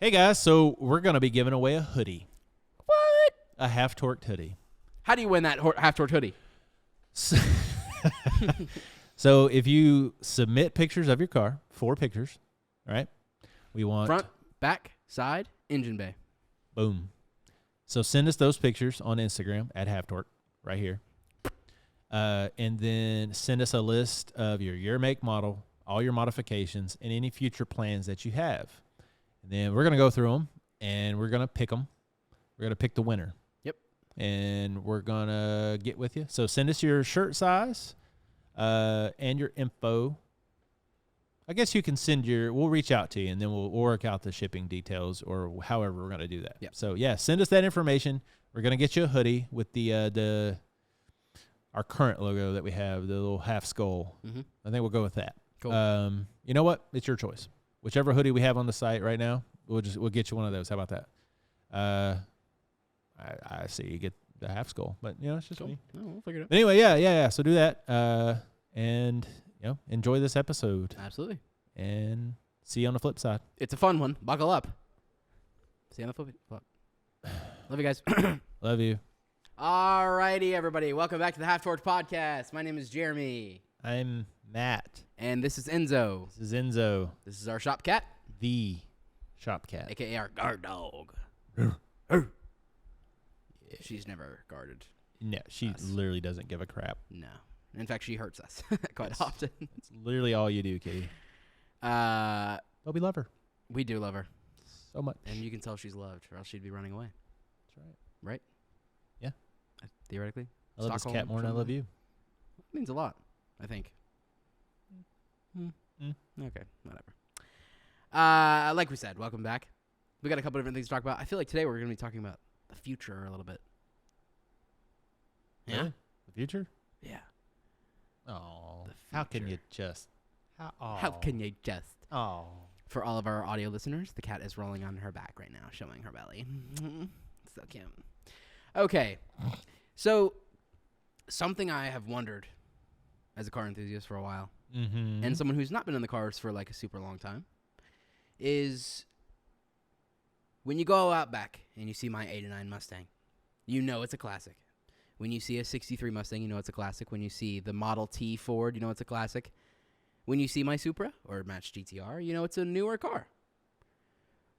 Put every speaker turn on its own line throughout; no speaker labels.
Hey guys, so we're going to be giving away a hoodie.
What?
A half-torqued hoodie.
How do you win that half-torqued hoodie?
So if you submit pictures of your car, 4 pictures, right? We want
Front, back, side, engine bay.
boom. So send us those pictures on Instagram at half-torque right here. And then send us a list of your year, make, model, all your modifications, and any future plans that you have. And then we're going to go through them, and we're going to pick them. We're going to pick the winner.
Yep.
And we're going to get with you. So send us your shirt size and your info. I guess you can we'll reach out to you, and then we'll work out the shipping details or however we're going to do that.
Yep.
So, yeah, send us that information. We're going to get you a hoodie with our current logo that we have, the little half skull.
Mm-hmm.
I think we'll go with that.
Cool.
You know what? It's your choice. Whichever hoodie we have on the site right now, we'll get you one of those. How about that? I see you get the half skull, but it's just
Cool.
me.
No, we'll figure it out.
But anyway, yeah. So do that, and enjoy this episode,
Absolutely.
and see you on the flip side.
It's a fun one. Buckle up. See you on the flip. Love you guys.
Love you.
Alrighty, everybody. Welcome back to the Half-Torqued Podcast. My name is Jeremy.
I'm Matt.
And this is Enzo.
This is Enzo,
This is our shop cat,
the shop cat.
a.k.a. our guard dog. She's never guarded.
No, she
Us.
literally doesn't give a crap.
No. In fact, she hurts us quite
Yes.
often.
It's literally all you do, Katie. But we love her
We do love her.
so much.
And you can tell she's loved, or else she'd be running away.
That's right.
Theoretically.
I love this
Stockholm,
cat more than I
something
love
like
you.
It means a lot, I think.
Mm.
Okay, whatever. Like we said, welcome back. We got a couple different things to talk about. I feel like today we're going to be talking about the future a little bit. Yeah?
Really? The future?
Yeah.
Oh,
The
how can you
future.
just?
How can you just?
Oh,
For all of our audio listeners, the cat is rolling on her back right now, showing her belly. So cute. Okay. So, something I have wondered as a car enthusiast for a while,
mm-hmm.
and someone who's not been in the cars for like a super long time, is when you go out back and you see my 89 Mustang, you know it's a classic. When you see a 63 Mustang, you know it's a classic. When you see the Model T Ford, you know it's a classic. When you see my Supra or Match GTR, you know it's a newer car.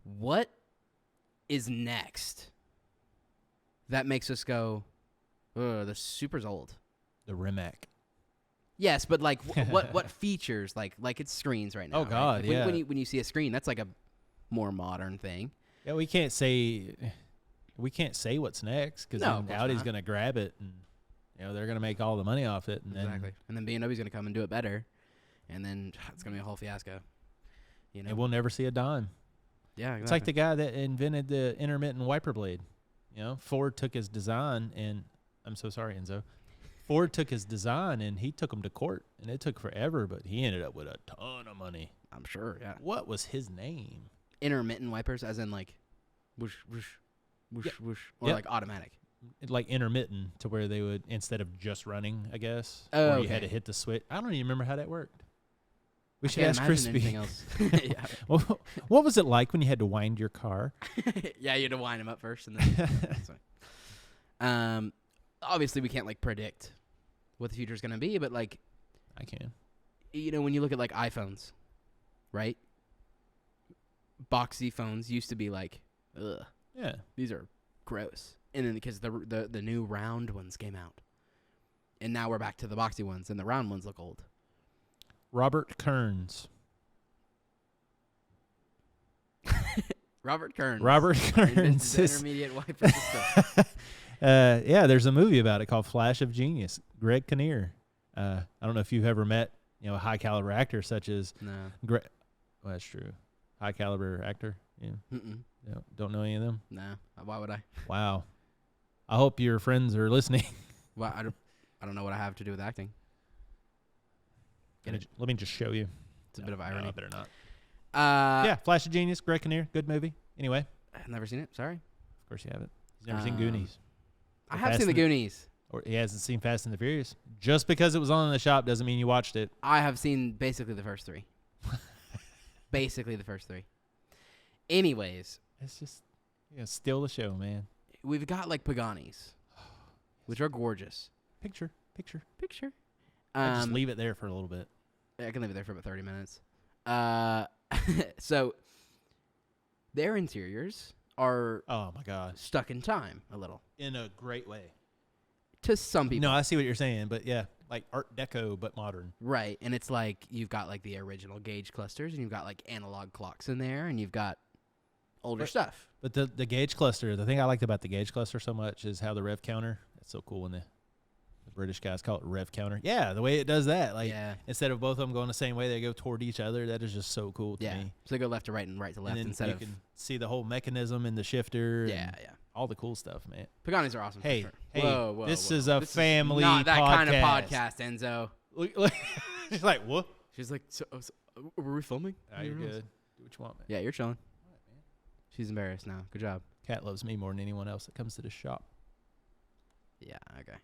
What is next that makes us go, the Supra's old?
The Rimac.
Yes, but like what features like it's screens right now.
Oh,
right?
God,
Like,
yeah.
When you see a screen, that's like a more modern thing.
Yeah, we can't say what's next because
No, of course
Audi's
not.
gonna grab it and they're gonna make all the money off it. And
Exactly. And then BMW's gonna come and do it better, and then it's gonna be a whole fiasco.
and we'll never see a dime.
Yeah, exactly.
It's like the guy that invented the intermittent wiper blade. Ford took his design, and I'm so sorry, Enzo. Ford took his design, and he took him to court, and it took forever, but he ended up with a ton of money.
I'm sure. Yeah.
What was his name?
Intermittent wipers, as in like, whoosh whoosh, whoosh
Yep.
whoosh, or
Yep.
like automatic.
Like intermittent, to where they would, instead of just running, I guess,
Oh,
or you had
okay.
to hit the switch. I don't even remember how that worked. We
I
should
can't
ask
imagine
Crispy.
anything else. Yeah.
Well, what was it like when you had to wind your car?
Yeah, you had to wind them up first, and then. That's fine. Obviously we can't like predict what the future is gonna be, but like,
I can.
when you look at like iPhones, right? Boxy phones used to be like, ugh,
Yeah.
these are gross. And then because the new round ones came out, and now we're back to the boxy ones, and the round ones look old.
Robert Kearns.
Robert Kearns.
Robert
invented
Kearns.
the
is-
intermediate wiper system.
yeah, there's a movie about it called Flash of Genius. Greg Kinnear. I don't know if you've ever met, a high caliber actor such as
No.
Well, that's true. High caliber actor. Yeah.
Mm-mm.
Don't know any of them.
No. Why would I?
Wow. I hope your friends are listening.
Well, I don't know what I have to do with acting. Get it?
Let me just show you.
It's a bit of irony.
No, I better not.
Yeah.
Yeah, Flash of Genius, Greg Kinnear, good movie. Anyway,
I've never seen it. Sorry.
of course you haven't. He's never seen
Um,
Goonies.
I
Or
have
Fast
seen the
and the-
Goonies.
Or he hasn't seen Fast and the Furious. Just because it was on in the shop doesn't mean you watched it.
I have seen basically the first three. Basically the first three. Anyways,
It's just steal the show, man.
we've got like Paganis, which are gorgeous.
Picture.
Picture.
I just leave it there for a little bit.
I can leave it there for about 30 minutes. So their interiors are
Oh my gosh,
stuck in time a little
in a great way.
to some people.
No, I see what you're saying, but yeah, like Art Deco but modern.
Right, and it's like you've got like the original gauge clusters, and you've got like analog clocks in there, and you've got older
Right.
stuff.
But the gauge cluster, the thing I liked about the gauge cluster so much is how the rev counter. It's so cool when the British guys call it rev counter. Yeah, the way it does that, like
Yeah,
instead of both of them going the same way, they go toward each other. That is just so cool to
yeah.
me.
So they go left to right and right to left
and then
instead
you
of
can see the whole mechanism and the shifter.
yeah,
and
yeah.
all the cool stuff, man.
Paganis are awesome.
Hey,
for sure.
hey,
whoa,
this
whoa.
is a
This
family
not that kind of
podcast.
podcast, Enzo.
Look, she's like, what?
She's like, so, were we filming?
Nah, you're good. Do what you want, man.
Yeah, you're chilling. She's embarrassed now. Good job.
Cat loves me more than anyone else that comes to the shop.
Yeah, okay.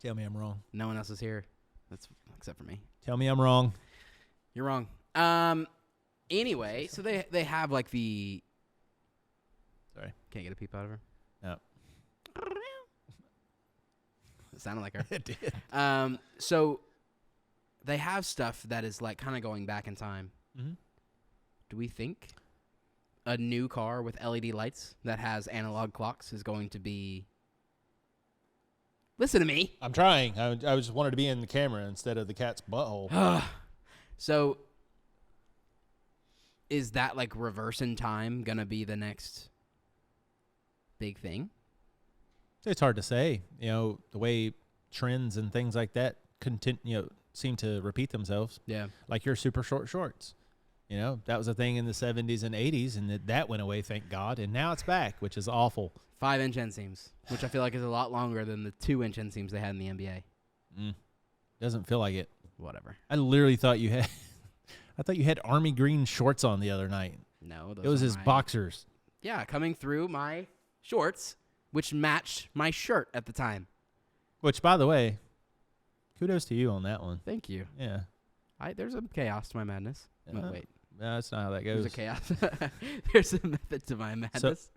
Tell me I'm wrong.
No one else is here. That's except for me.
Tell me I'm wrong.
You're wrong. Anyway, so they have like the.
Sorry.
Can't get a peep out of her.
No.
It sounded like her.
It did.
So they have stuff that is like kind of going back in time.
Mm-hmm.
Do we think a new car with LED lights that has analog clocks is going to be? Listen to me.
I'm trying. I just wanted to be in the camera instead of the cat's butthole.
So is that like reverse in time gonna be the next big thing?
It's hard to say. You know, the way trends and things like that seem to repeat themselves.
Yeah.
Like your super short shorts. You know, that was a thing in the 70s and 80s, and that went away, thank God. And now it's back, which is awful.
5-inch inseams, which I feel like is a lot longer than the 2-inch inseams they had in the NBA.
Doesn't feel like it.
Whatever.
I literally thought you had I thought you had army green shorts on the other night.
No, those
It was
are
his
my-
boxers.
Yeah, coming through my shorts, which matched my shirt at the time.
Which, by the way, kudos to you on that one.
Thank you.
Yeah.
There's a chaos to my madness.
Uh,
Wait,
No, that's not how that
there's
goes.
a chaos. There's a method to my madness.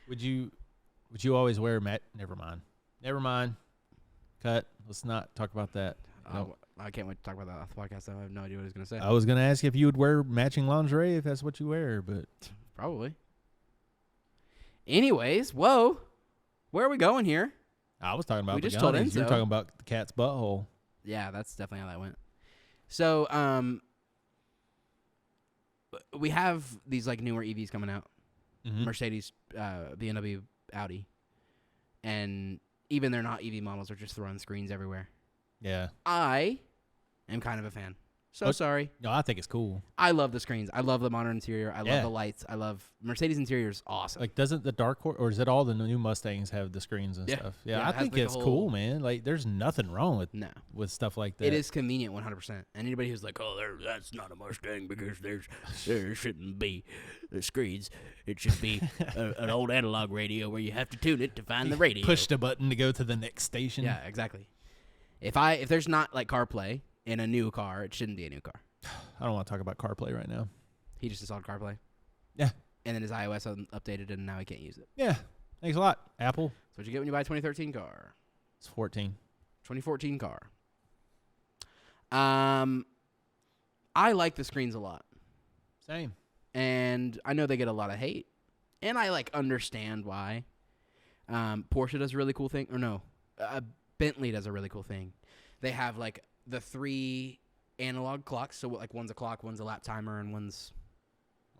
Would you always wear Never mind. Cut. Let's not talk about that. No.
I can't wait to talk about that on the podcast. I have no idea what he's going to say.
I was going to ask if you would wear matching lingerie if that's what you wear, but
Probably. Anyways, whoa. Where are we going here?
I was talking about
We just told
Paganis. You were
Enzo.
talking about the cat's butthole.
Yeah, that's definitely how that went. So, we have these like newer EVs coming out.
Mhm.
Mercedes, BMW, Audi. And even they're not EV models, they're just throwing screens everywhere.
Yeah.
I am kind of a fan. So
Oh.
sorry.
No, I think it's cool.
I love the screens. I love the modern interior. I
Yeah.
love the lights. I love Mercedes interior is awesome.
Like, doesn't the Dark Horse, or is it all the new Mustangs have the screens and
Yeah.
stuff?
Yeah,
Yeah,
it
I
has,
think
like, a
it's
whole-
cool, man. Like, there's nothing wrong
No.
with stuff like that.
It is convenient 100%. And anybody who's like, oh, that's not a Mustang because there shouldn't be screens. It should be an old analog radio where you have to tune it to find the radio.
Pushed a button to go to the next station.
Yeah, exactly. If there's not like CarPlay in a new car, it shouldn't be a new car.
I don't want to talk about CarPlay right now.
He just installed CarPlay.
Yeah.
And then his iOS updated and now he can't use it.
Yeah. Thanks a lot, Apple.
So what you get when you buy a 2013 car?
It's 14.
2014 car. I like the screens a lot.
Same.
And I know they get a lot of hate. And I like understand why. Porsche does a really cool thing. Or no. Bentley does a really cool thing. They have like the 3 analog clocks. So like one's a clock, one's a lap timer, and one's...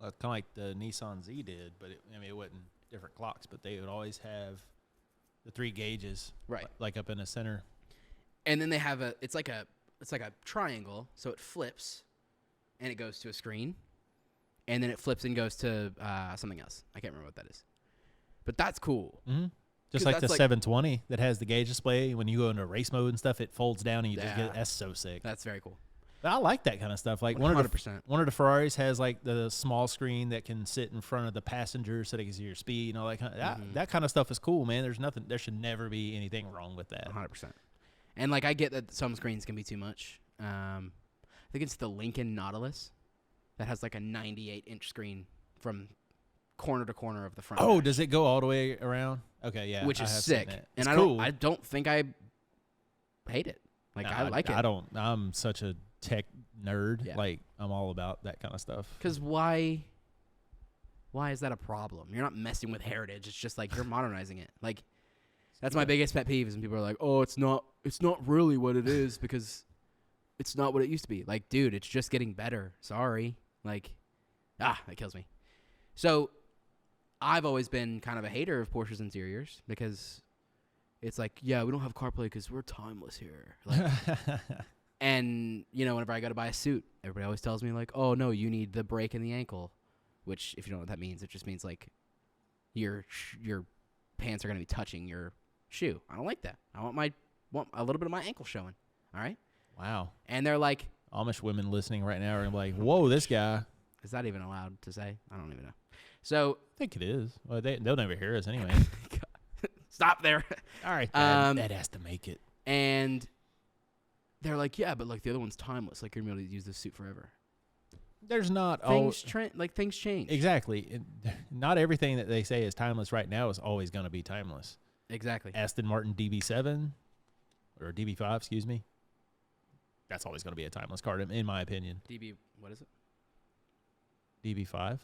Well, kind of like the Nissan Z did, but it wasn't different clocks, but they would always have the 3 gauges,
Right.
like up in the center.
And then they have it's like a triangle, so it flips, and it goes to a screen, and then it flips and goes to something else. I can't remember what that is, but that's cool.
Mm-hmm. Just
'Cause
like the
that's like-
720 that has the gauge display. When you go into race mode and stuff, it folds down and you just
Yeah.
get. That's so sick.
That's very cool.
But I like that kind of stuff. Like
100%.
one of the Ferraris has like the small screen that can sit in front of the passenger so they can see your speed and all that kind of that kind of stuff is cool, man. There should never be anything wrong with that.
100%. And like I get that some screens can be too much. I think it's the Lincoln Nautilus that has like a 98-inch screen from corner to corner of the front.
Oh,
dash,
does it go all the way around? Okay, yeah.
which
I
is
have seen
sick.
that.
And
It's
I
cool.
don't think I hate it. Like
No,
I like it.
I don't. I'm such a tech nerd.
Yeah.
Like I'm all about that kind of stuff.
Because why is that a problem? You're not messing with heritage. It's just like you're modernizing it. Like that's my biggest pet peeve is when people are like, "Oh, it's not really what it is because it's not what it used to be." Like, dude, it's just getting better. Sorry. Like, that kills me. So, I've always been kind of a hater of Porsche's interiors because it's like, yeah, we don't have CarPlay because we're timeless here. Like, and whenever I go to buy a suit, everybody always tells me like, "Oh no, you need the brake and the ankle," which if you don't know what that means, it just means like your pants are gonna be touching your shoe. I don't like that. I want a little bit of my ankle showing. All right.
Wow.
And they're like,
Amish women listening right now are gonna be like, "Whoa, this guy."
is that even allowed to say? I don't even know. So
I think it is. Well, they'll never hear us anyway.
stop there.
All right, that has to make it.
And they're like, yeah, but like the other one's timeless. Like you're gonna be able to use this suit forever.
There's not
Things things change.
Exactly. Not everything that they say is timeless right now is always going to be timeless.
Exactly.
Aston Martin DB7 or DB5, excuse me. That's always going to be a timeless car, in my opinion.
DB, what is it?
DB5.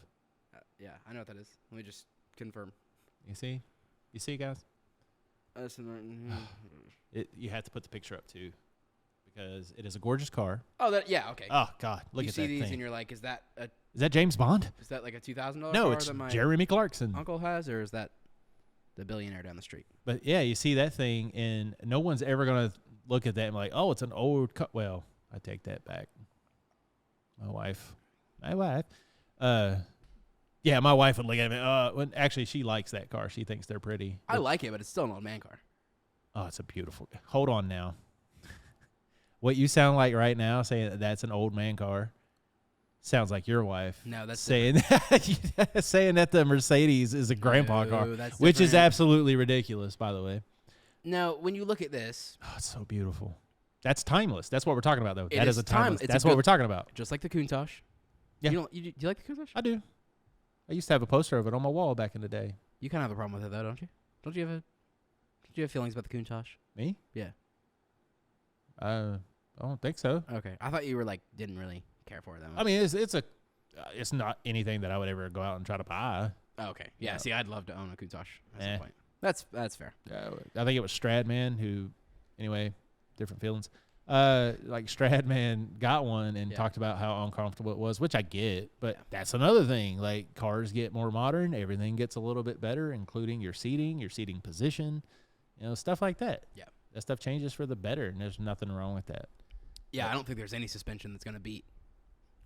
Yeah, I know what that is. Let me just confirm.
You see, guys.
Aston Martin.
You have to put the picture up too, because it is a gorgeous car.
Oh, that okay.
Oh God, look
you
at
see
that
these
thing.
and you're like, is that
James Bond?
like a $2,000
No,
car
it's
that my
Jeremy Clarkson.
uncle has, or is that the billionaire down the street?
But yeah, you see that thing, and no one's ever gonna look at that and be like, "Oh, it's an old car." Well, I take that back. My wife. Yeah, my wife would look at me. When actually, she likes that car. She thinks they're pretty.
I like it, but it's still an old man car.
Oh, it's a beautiful. Hold on now. What you sound like right now, saying that that's an old man car, sounds like your wife.
No, that's
saying that, saying that the Mercedes is a grandpa car,
that's
which is
different.
absolutely ridiculous, by the way.
No, when you look at this,
Oh, it's so beautiful. That's timeless. That's what we're talking about, though.
It
That
is
is a timeless.
it's a
That's what
good-
we're talking about.
just like the Countach.
Yeah.
Do you like the Countach?
I do. I used to have a poster of it on my wall back in the day.
You kind of have a problem with it, though, don't you? Don't you have feelings about the Countach?
Me?
Yeah.
I don't think so.
Okay. I thought you were like didn't really care for it that much.
I mean, it's not anything that I would ever go out and try to buy.
Oh, okay. Yeah.
No.
See, I'd love to own a Countach at
Eh.
some point. That's fair.
I think it was Stradman who, anyway, different feelings. Like Stradman got one and
Yeah.
talked about how uncomfortable it was, which I get, but
Yeah.
that's another thing. Like cars get more modern, everything gets a little bit better, including your seating position, stuff like that.
Yeah.
That stuff changes for the better, and there's nothing wrong with that.
Yeah, I don't think there's any suspension that's gonna beat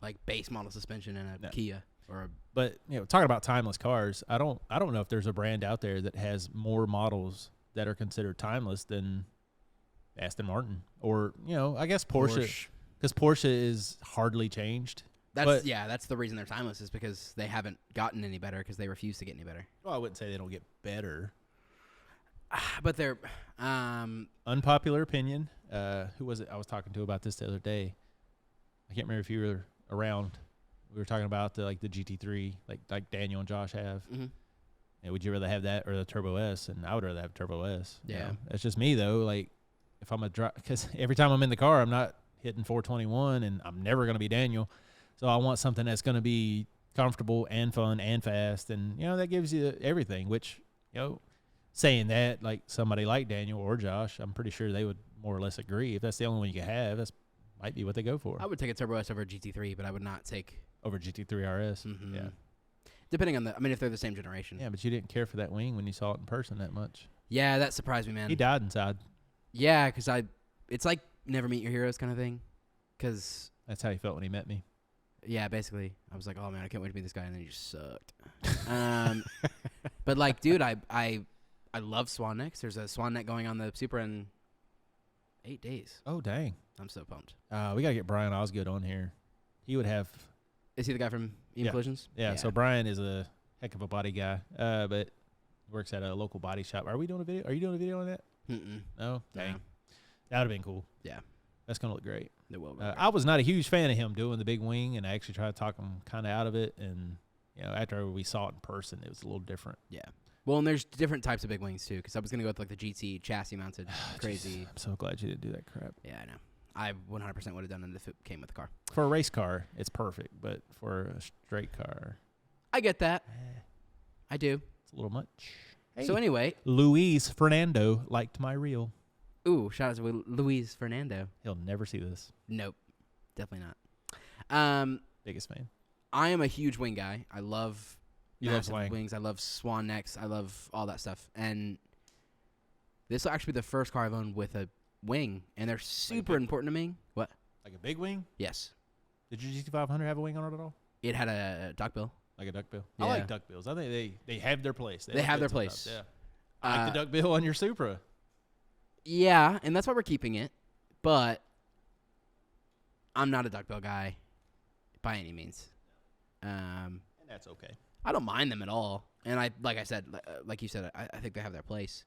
like base model suspension in a
No.
Kia or a.
But talking about timeless cars, I don't know if there's a brand out there that has more models that are considered timeless than Aston Martin, or I guess Porsche, because Porsche is hardly changed.
That's the reason they're timeless is because they haven't gotten any better because they refuse to get any better.
Well, I wouldn't say they don't get better.
But they're
Unpopular opinion. Who was it I was talking to about this the other day? I can't remember if you were around. We were talking about the GT3, like Daniel and Josh have.
mhm.
And would you rather have that or the Turbo S? And I would rather have Turbo S.
Yeah.
That's just me though. Like if I'm because every time I'm in the car, I'm not hitting 421, and I'm never going to be Daniel. So I want something that's going to be comfortable and fun and fast, and that gives you everything. Which saying that, like somebody like Daniel or Josh, I'm pretty sure they would more or less agree. If that's the only one you can have, that's might be what they go for
I would take a Turbo S over a GT3, but I would not take.
over GT3 RS.
Mhm.
Yeah,
Depending on if they're the same generation.
yeah, but you didn't care for that wing when you saw it in person that much.
Yeah, that surprised me, man.
He died inside.
Yeah, because it's like never meet your heroes kind of thing. Because
That's how he felt when he met me.
yeah, basically, I was like, oh man, I can't wait to meet this guy, and then he just sucked. But like, dude, I love Swan Necks. There's a Swan Neck going on the Supra in 8 days.
Oh dang!
I'm so pumped.
We gotta get Brian Osgood on here. He would have.
Is he the guy from EM
Yeah.
Collisions?
Yeah, so Brian is a heck of a body guy, but works at a local body shop. Are we doing a video? Are you doing a video on that?
Mm-mm.
No? Dang.
No.
That would have been cool.
Yeah.
That's gonna look great.
It will. Go
I was not a huge fan of him doing the big wing, and I actually tried to talk him kind of out of it. And after we saw it in person, it was a little different.
Yeah. Well, and there's different types of big wings too. Because I was gonna go with like the GT chassis mounted, crazy.
I'm so glad you didn't do that crap.
Yeah, I know. I 100% would have done it if it came with the car.
For a race car, it's perfect, but for a straight car,
I get that. I do.
it's a little much. Hey,
So anyway,
Luis Fernando liked my reel.
ooh, shout out to Luis Fernando.
He'll never see this.
Nope, definitely not.
Biggest fan.
I am a huge wing guy. I love
You love
massive
wing.
wings. I love swan necks. I love all that stuff. And this will actually be the first car I've owned with a wing, and they're super important to me. What?
Like a big wing?
Yes.
Did your GT500 have a wing on it at all?
It had a duckbill.
Like a duckbill?
Yeah.
I like duckbills. I think they have their place.
They
look
have
good
their place.
sometimes, Yeah. I like the duckbill on your Supra.
Yeah, and that's why we're keeping it. But I'm not a duckbill guy by any means.
And that's okay.
I don't mind them at all. And like I said, like you said, I think they have their place.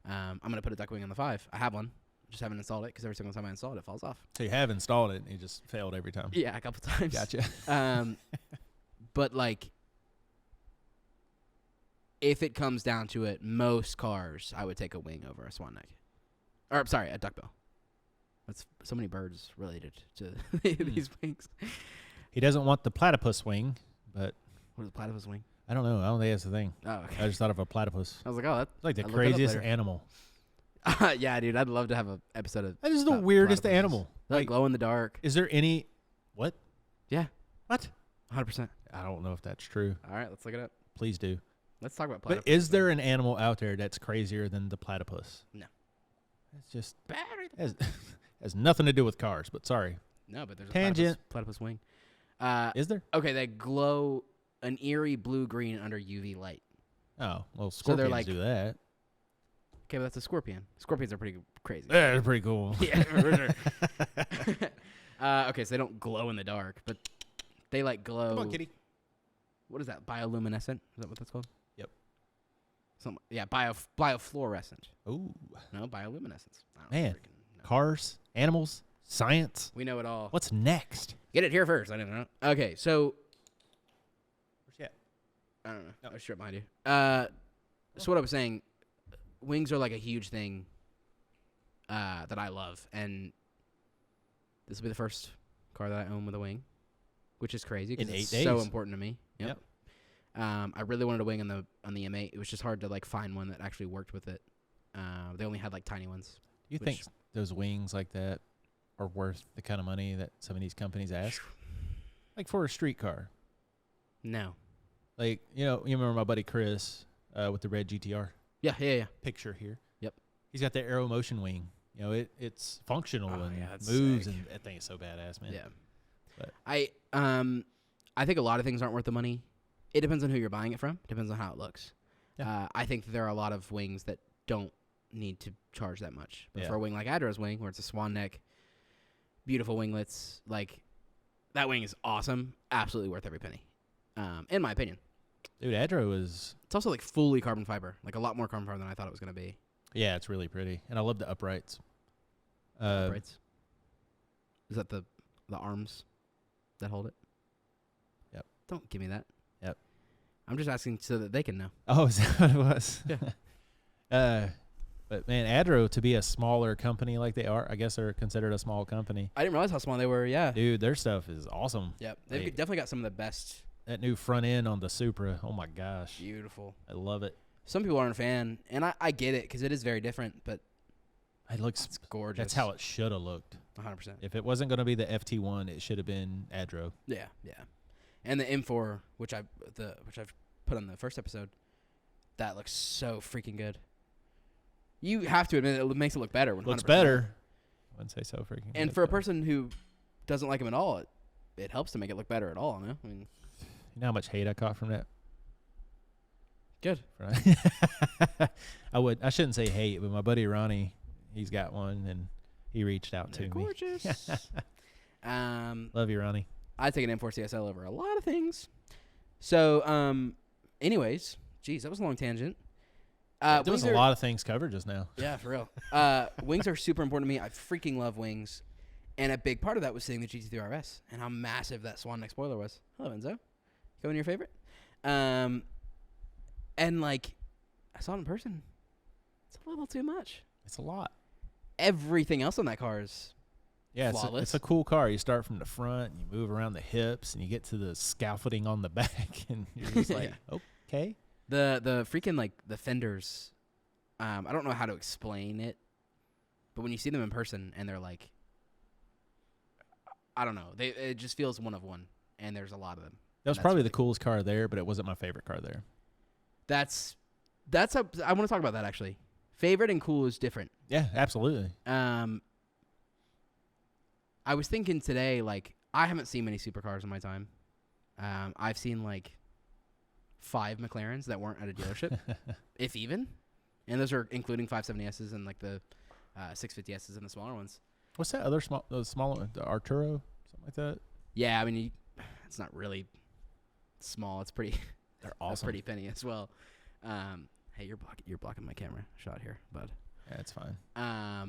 I'm gonna put a duck wing on the 5. I have one. Just haven't installed it because every single time I install it, it falls off.
So you have installed it and it just failed every time.
Yeah, a couple times.
Gotcha.
But like, if it comes down to it, most cars I would take a wing over a swan neck, or sorry, a duckbill. That's so many birds related to these wings.
He doesn't want the platypus wing, but
What is a platypus wing?
I don't know. I don't think that's the thing.
Oh, okay.
I just thought of a platypus.
I was like, oh,
It's like the
I'll look it up
craziest
later.
animal.
Yeah, dude, I'd love to have an episode of.
That is the
about
weirdest
platypuses.
animal.
Like
Like,
glow in the dark.
is there any? What?
Yeah.
What?
100%.
I don't know if that's true.
All right, let's look it up.
Please do.
Let's talk about platypus.
But is there an animal out there that's crazier than the platypus?
No.
It's just
Battery.
has nothing to do with cars. But sorry,
No, but there's a
Tangent.
platypus wing.
is there?
Okay, they glow an eerie blue-green under UV light.
Oh, well,
So they're
scorpions
like-
do that.
Okay, but that's a scorpion. Scorpions are pretty crazy.
Yeah, they're pretty cool.
Yeah, for sure. Okay, so they don't glow in the dark, but they like glow.
Come on, kitty.
What is that? Bioluminescent? Is that what that's called?
Yep.
Yeah, biofluorescent.
Ooh,
No, bioluminescence. I don't
Man.
freaking know.
cars, animals, science.
We know it all.
What's next?
Get it here first. I didn't know. Okay, so
Where's she at?
I don't know.
No.
I was straight behind you. So what I was saying, wings are like a huge thing that I love, and this will be the first car that I own with a wing, which is crazy
In
because
8
it's so
days.
important to me. Yep. I really wanted a wing on the M8. It was just hard to like find one that actually worked with it. They only had like tiny ones.
You
Which-
think those wings like that are worth the kind of money that some of these companies ask? Like for a street car.
No.
Like, you remember my buddy Chris with the red GTR
Yeah.
picture here?
Yep.
He's got the Aero Motion wing. It's functional
Oh,
and
yeah, it's
moves,
sick.
and that thing is so badass, man.
Yeah.
But-
I think a lot of things aren't worth the money. It depends on who you're buying it from. Depends on how it looks.
Yeah.
I think that there are a lot of wings that don't need to charge that much. But
Yeah.
for a wing like Adra's wing, where it's a swan neck, beautiful winglets, like that wing is awesome. Absolutely worth every penny, in my opinion.
Dude, Adro is,
It's also like fully carbon fiber, like a lot more carbon fiber than I thought it was gonna be.
yeah, it's really pretty. And I love the uprights.
Uprights. Is that the arms that hold it?
Yep.
Don't give me that.
Yep.
I'm just asking so that they can know.
Oh, is that what it was?
Yeah.
But man, Adro, to be a smaller company like they are, I guess they're considered a small company.
I didn't realize how small they were. Yeah.
Dude, their stuff is awesome.
Yep. They've
Like-
definitely got some of the best.
That new front end on the Supra, oh my gosh,
Beautiful.
I love it.
Some people aren't a fan, and I get it because it is very different, but
It looks,
it's gorgeous.
that's how it should have looked.
100%.
If it wasn't going to be the FT1, it should have been Adro.
Yeah. And the M4, which I've put on the first episode, that looks so freaking good. You have to admit it makes it look better. 100%.
Looks better. I wouldn't say so freaking.
And
good,
for a
but
person who doesn't like him at all, it helps to make it look better at all. No? I mean,
you know how much hate I caught from that?
good.
I shouldn't say hate, but my buddy Ronnie, he's got one, and he reached out to
They're
me.
gorgeous.
Love you, Ronnie.
I take an M4 CSL over a lot of things. So, anyways, geez, that was a long tangent.
There was
wings
a
are-
lot of things covered just now.
Yeah, for real. Wings are super important to me. I freaking love wings. And a big part of that was seeing the GT3 RS and how massive that Swan Neck spoiler was. Hello, Enzo. Going your favorite? And like, I saw it in person. It's a little too much.
It's a lot.
Everything else on that car is flawless.
It's a cool car. You start from the front, and you move around the hips, and you get to the scaffolding on the back, and you're just like, okay.
The freaking, like, the fenders, I don't know how to explain it, but when you see them in person and they're like, I don't know, it just feels one of one, and there's a lot of them.
That was probably the coolest car there, but it wasn't my favorite car there.
I want to talk about that, actually. Favorite and cool is different.
Yeah, absolutely.
I was thinking today, like, I haven't seen many supercars in my time. I've seen, like, 5 McLarens that weren't at a dealership, if even. And those are including 570Ss and, like, the 650Ss and the smaller ones.
What's that other smaller one? The Arturo? Something like that?
Yeah, I mean, it's not really small. It's pretty.
They're awesome.
Pretty penny as well. Hey, you're blocking my camera shot here, bud.
Yeah, it's fine.
I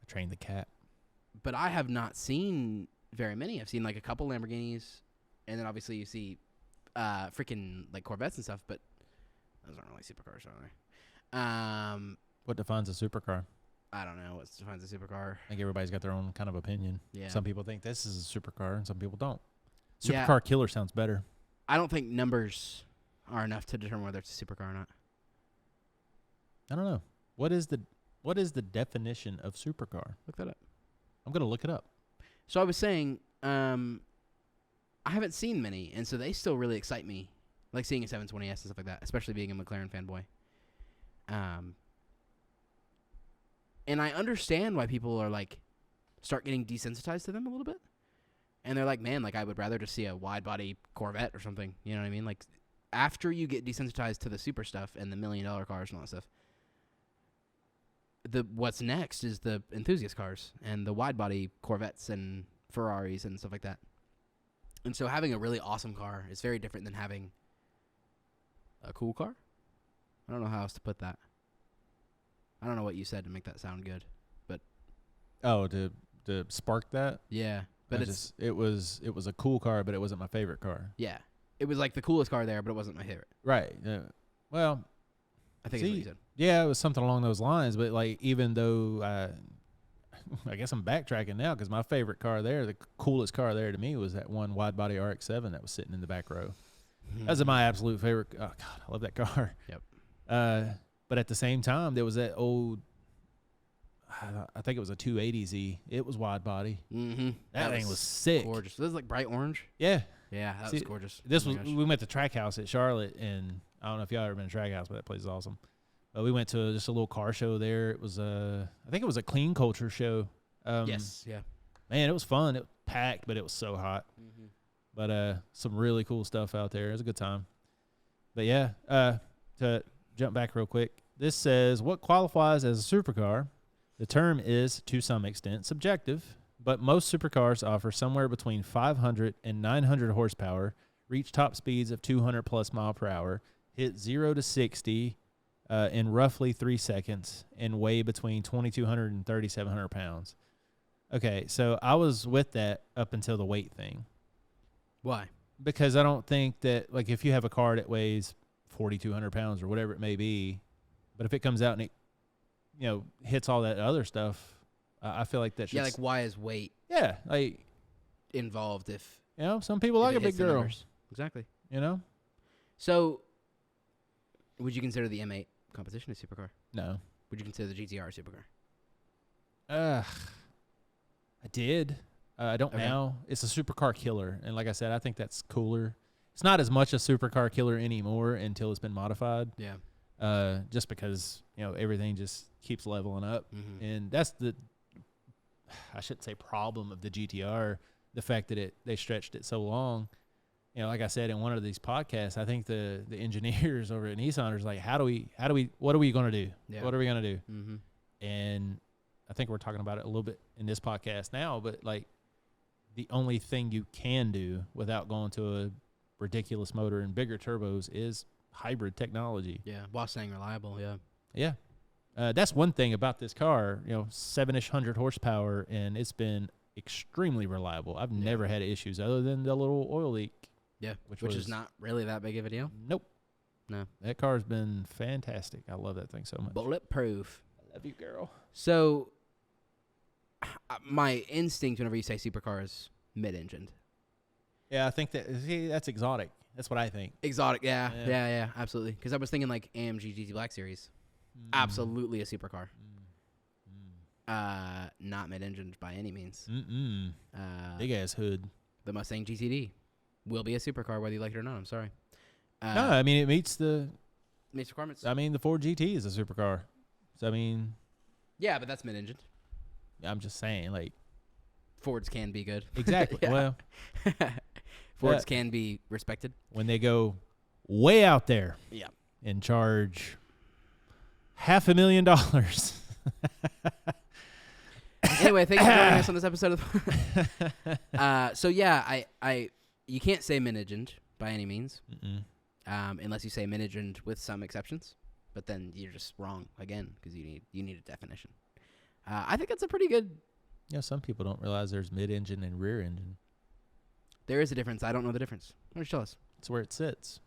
trained the cat.
But I have not seen very many. I've seen like a couple Lamborghinis, and then obviously you see freaking like Corvettes and stuff, but those aren't really supercars, are they?
What defines a supercar?
I don't know what defines a supercar.
I think everybody's got their own kind of opinion.
Yeah.
Some people think this is a supercar, and some people don't.
Yeah.
Supercar killer sounds better.
I don't think numbers are enough to determine whether it's a supercar or not.
I don't know. What is the definition of supercar?
Look that up.
I'm going to look it up.
So I was saying, I haven't seen many, and so they still really excite me, like seeing a 720S and stuff like that, especially being a McLaren fanboy. And I understand why people are like, start getting desensitized to them a little bit. And they're like, man, like I would rather just see a wide body Corvette or something. You know what I mean? Like after you get desensitized to the super stuff and the $1 million cars and all that stuff, what's next is the enthusiast cars and the wide body Corvettes and Ferraris and stuff like that. And so having a really awesome car is very different than having a cool car. I don't know how else to put that. I don't know what you said to make that sound good, but
to spark that.
Yeah, but
it was a cool car, but it wasn't my favorite car.
Yeah, it was like the coolest car there, but it wasn't my favorite.
Right. Well,
I think that's what you said.
Yeah, it was something along those lines. But like, even though I guess I'm backtracking now because my favorite car there, the coolest car there to me was that one wide body RX-7 that was sitting in the back row. That was my absolute favorite. Oh God, I love that car.
Yep.
But at the same time, there was that old, I think it was a 280Z. It was wide body.
Mm-hmm.
That thing was sick.
Gorgeous. This is like bright orange.
Yeah.
Yeah, that was gorgeous.
We went to Track House at Charlotte, and I don't know if y'all ever been to Track House, but that place is awesome. We went to just a little car show there. It was I think it was a clean culture show.
Yes. Yeah.
Man, it was fun. It was packed, but it was so hot.
Mm-hmm.
But some really cool stuff out there. It was a good time. But yeah, to jump back real quick. This says, what qualifies as a supercar? The term is, to some extent, subjective, but most supercars offer somewhere between 500 and 900 horsepower, reach top speeds of 200 plus mile per hour, hit 0 to 60 in roughly 3 seconds, and weigh between 2,200 and 3,700 pounds. Okay, so I was with that up until the weight thing.
Why?
Because I don't think that, like, if you have a car that weighs 4,200 pounds or whatever it may be, but if it comes out and it, hits all that other stuff, I feel like that should.
Yeah, like why is weight?
Yeah, like
involved if.
Some people like a big girl.
Exactly.
So,
would you consider the M8 competition a supercar?
No.
Would you consider the GTR a supercar?
I did. I don't now. It's a supercar killer, and like I said, I think that's cooler. It's not as much a supercar killer anymore until it's been modified.
Yeah.
Just because everything just keeps leveling up, and that's I shouldn't say problem of the GTR, the fact that they stretched it so long. Like I said in one of these podcasts, I think the engineers over at Nissan are like, what are we going to do?
Yeah.
What are we going to do?
Mm-hmm.
And I think we're talking about it a little bit in this podcast now, but like the only thing you can do without going to a ridiculous motor and bigger turbos is hybrid technology.
Yeah, while staying reliable, yeah.
Yeah. That's one thing about this car, 700 horsepower, and it's been extremely reliable. I've
Yeah.
never had issues other than the little oil leak.
Yeah,
Which
which
was-
is not really that big of a deal.
Nope.
No.
That car's been fantastic. I love that thing so much.
Bulletproof.
I love you, girl.
So, my instinct whenever you say supercar is mid-engined.
Yeah, I think that's exotic. That's what I think.
Exotic, yeah,
Yeah.
yeah, yeah, absolutely. Because I was thinking like AMG GT Black Series, absolutely a supercar. Not mid-engined by any means.
Big ass hood.
The Mustang GTD will be a supercar whether you like it or not. I'm sorry.
No, I mean it meets the.
Meets requirements.
I mean the Ford GT is a supercar. So I mean,
Yeah, but that's mid-engined.
I'm just saying, like
Fords can be good.
exactly.
Yeah.
Well,
Fords can be respected.
when they go way out there,
Yeah.
and charge $500,000.
Anyway, thank you for joining us on this episode of so yeah, you can't say mid-engined by any means, unless you say mid-engined with some exceptions. But then you're just wrong again because you need a definition. I think that's a pretty good.
Yeah, some people don't realize there's mid-engine and rear engine.
There is a difference. I don't know the difference. Why don't you tell us?
It's where it sits.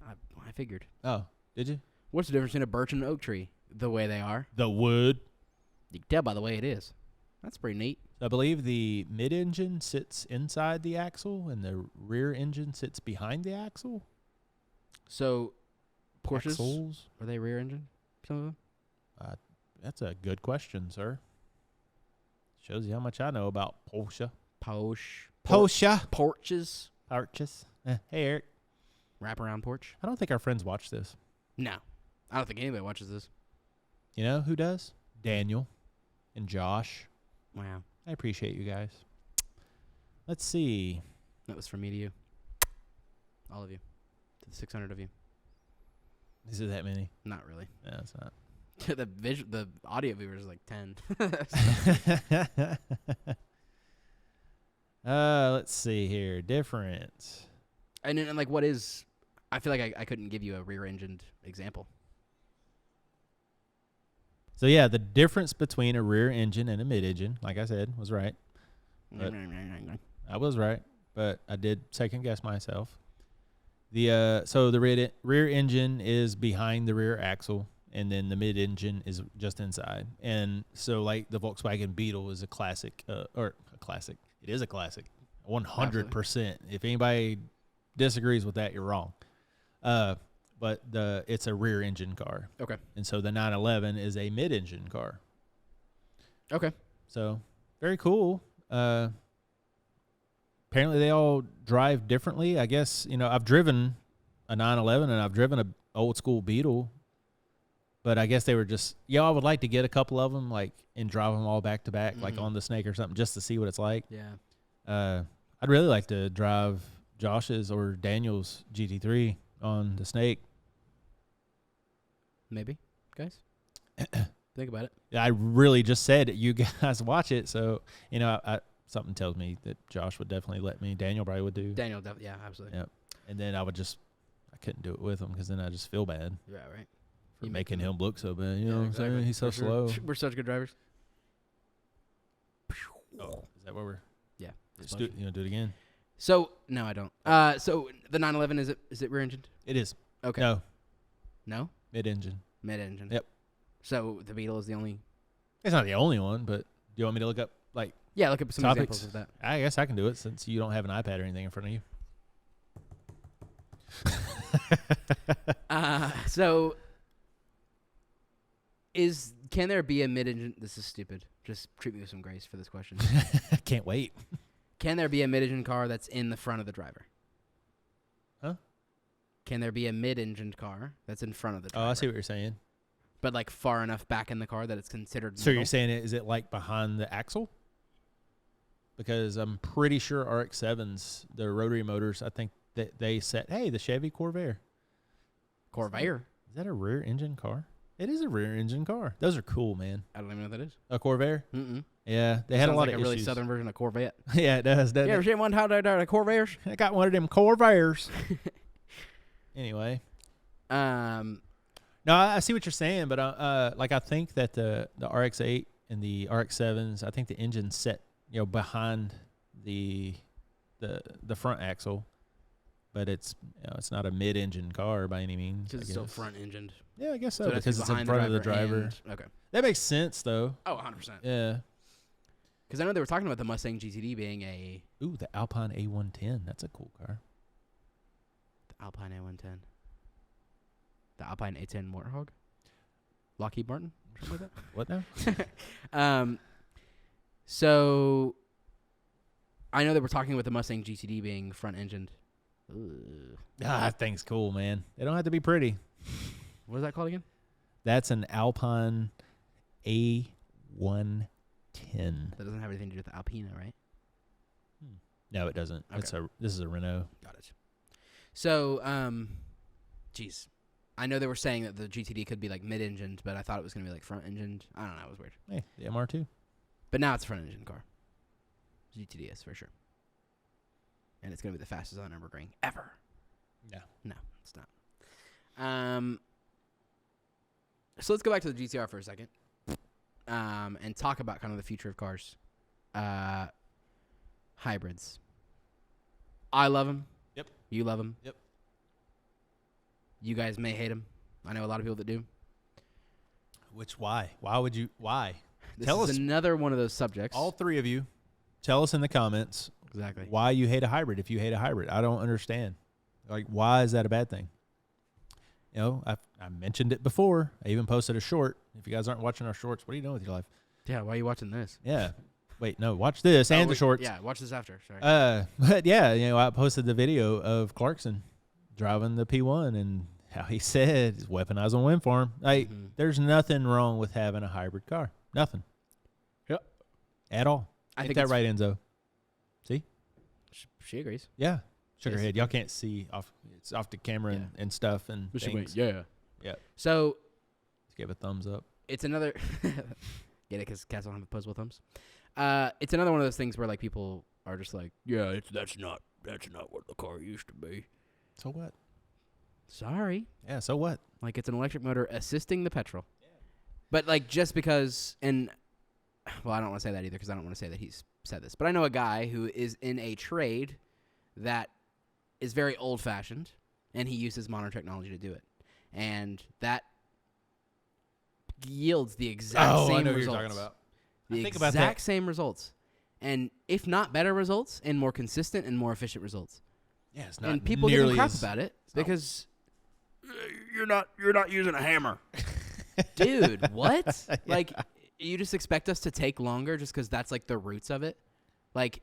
I figured.
Oh, did you?
What's the difference between a birch and an oak tree? The way they are.
The wood.
You can tell by the way it is. That's pretty neat.
I believe the mid-engine sits inside the axle and the rear engine sits behind the axle.
So, Porsches,
Axles?
are they rear engine? Some of them?
That's a good question, sir. Shows you how much I know about Porsche.
Porsche. Porches.
Porsches. Hey, Eric.
Wraparound porch.
I don't think our friends watch this.
No. I don't think anybody watches this.
You know who does? Daniel and Josh.
Wow.
I appreciate you guys. Let's see.
That was from me to you. All of you. To the 600 of you.
Is it that many?
Not really.
No, it's not.
The audio viewers is like 10.
Let's see here. Different.
And then, like, what is... I feel like I couldn't give you a rear-engined example.
So, yeah, the difference between a rear engine and a mid-engine, like I said, was right. But- I was right, but I did second guess myself. So the rear engine is behind the rear axle, and then the mid engine is just inside. And so, like the Volkswagen Beetle is a classic, It is a classic, 100%. If anybody disagrees with that, you're wrong. But it's a rear engine car.
Okay.
And so the 911 is a mid engine car.
Okay.
So very cool. Apparently they all drive differently. I guess, I've driven a 911 and I've driven a old school Beetle, but I guess they were just, I would like to get a couple of them, like, and drive them all back to back, like on the Snake or something, just to see what it's like.
Yeah.
I'd really like to drive Josh's or Daniel's GT3 on the Snake.
Maybe, guys. Think about it.
I really just said you guys watch it, so, something tells me that Josh would definitely let me. Daniel probably would do.
Daniel, yeah, absolutely.
Yep. And then I couldn't do it with him because then I just feel bad
Yeah, right.
for
You
making
make
him look so bad. You know what I'm saying? He's so
For sure.
slow.
We're such good drivers.
Oh, is that what we're?
Yeah.
Just do, do it again.
So no, I don't. So the 911 is it rear engined?
It is.
Okay.
No,
No.
mid engine.
Mid engine.
Yep.
So the Beetle is the only.
It's not the only one, but do you want me to look up
Yeah, look up some
topics?
examples of that.
I guess I can do it since you don't have an iPad or anything in front of you.
So can there be a mid engine? This is stupid. Just treat me with some grace for this question.
I can't wait.
Can there be a mid engine car that's in the front of the driver?
Huh?
Can there be a mid engined car that's in front of the driver?
Oh, I see what you're saying.
But like far enough back in the car that it's considered.
So
middle?
you're saying is it like behind the axle? Because I'm pretty sure RX-7s, the rotary motors, I think that they set, hey, the Chevy Corvair.
Corvair.
Is that a rear engine car? It is a rear engine car. Those are cool, man.
I don't even know what that is.
A Corvair?
Mm-mm.
Yeah, they had
Sounds
a lot
like
of
a really
issues.
southern version of Corvette.
Yeah, it does. Doesn't
You ever
it?
seen one how they drive a Corvairs?
I got one of them Corvairs. Anyway. No, I see what you're saying, but I think that the RX-8 and the RX-7s, I think the engine's set behind the front axle, but it's it's not a mid-engine car by any means.
Because
I
it's still
guess.
front-engined.
Yeah, I guess so,
So it has to be
because it's in
behind
front of the driver.
Okay.
That makes sense though.
Oh, 100%.
Yeah.
Because I know they were talking about the Mustang GTD being a
Ooh, the Alpine A110. That's a cool car.
the Alpine A110. The Alpine A10 Warthog? Lockheed Martin? Something like
What now?
that? So I know they were talking about the Mustang GTD being front-engined. Ugh.
That thing's cool, man. They don't have to be pretty.
What is that called again?
That's an Alpine A110.
That doesn't have anything to do with the Alpina, right?
No, it doesn't.
Okay.
This is a Renault.
Got it. So, geez. I know they were saying that the GTD could be like mid-engined, but I thought it was going to be like front-engined. I don't know. It was weird.
Hey, the MR2.
But now it's a front-engine car. GTD is for sure. And it's going to be the fastest on Nürburgring ever.
Yeah.
No, it's not. So let's go back to the GTR for a second, and talk about kind of the future of cars. Hybrids. I love them.
Yep.
You love them.
Yep.
You guys may hate them. I know a lot of people that do.
Why? Why would you? Why?
This
Tell
is
us.
another one of those subjects.
All three of you, tell us in the comments
Exactly.
why you hate a hybrid. If you hate a hybrid, I don't understand. Like, why is that a bad thing? I mentioned it before. I even posted a short. If you guys aren't watching our shorts, what are you doing with your life?
Yeah, why are you watching this?
Yeah. Wait, no, watch this and the shorts.
Yeah, watch this after. Sorry.
But yeah, I posted the video of Clarkson driving the P1 and how he said it's weaponized on wind farm. Like, there's nothing wrong with having a hybrid car. Nothing.
Yep.
At all.
I
Ain't
think
that
it's-
right, Enzo? See?
She agrees.
Yeah. Sugarhead.
Basically.
Y'all can't see off. It's off the camera and stuff and things.
Yeah.
Yeah.
So
Just give a thumbs up.
it's another get it because cats don't have opposable thumbs. It's another one of those things where like people are just like, yeah, that's not what the car used to be.
So what?
Sorry,
Yeah. So what?
like it's an electric motor assisting the petrol. But like just because, and well, I don't want to say that either because I don't want to say that he's said this. But I know a guy who is in a trade that is very old-fashioned, and he uses modern technology to do it, and that yields the exact same
I know
results.
what you're talking about.
The
think about
exact
that.
same results, and if not better results, and more consistent and more efficient results.
Yeah, it's not
And people give him
nearly
crap
as-
about it
not-
because you're not using a hammer, dude. What?
Yeah.
Like you just expect us to take longer just because that's like the roots of it? Like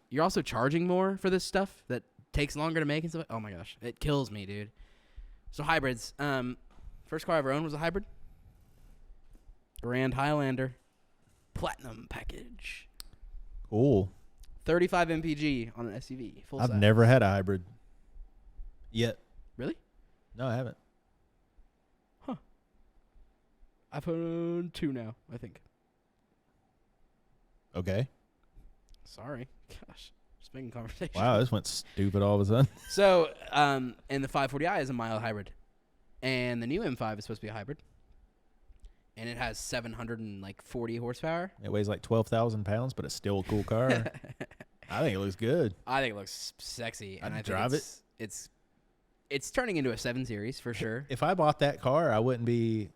you're also charging more for this stuff that takes longer to make and stuff. Oh my gosh, it kills me, dude. So hybrids. First car I ever owned was a hybrid. Grand Highlander, platinum package.
Cool.
35 mpg on an SUV. Full
I've
size.
never had a hybrid yet.
Really?
No, I haven't.
I've owned 2 now, I think.
Okay.
Sorry. Gosh. Just making conversation.
Wow, this went stupid all of a sudden.
So, and the 540i is a mild hybrid. And the new M5 is supposed to be a hybrid. And it has 740 horsepower.
It weighs like 12,000 pounds, but it's still a cool car. I think it looks good.
I think it looks sexy. And
I'd
I think
drive
it's turning into a 7 Series for sure.
If I bought that car, I wouldn't be,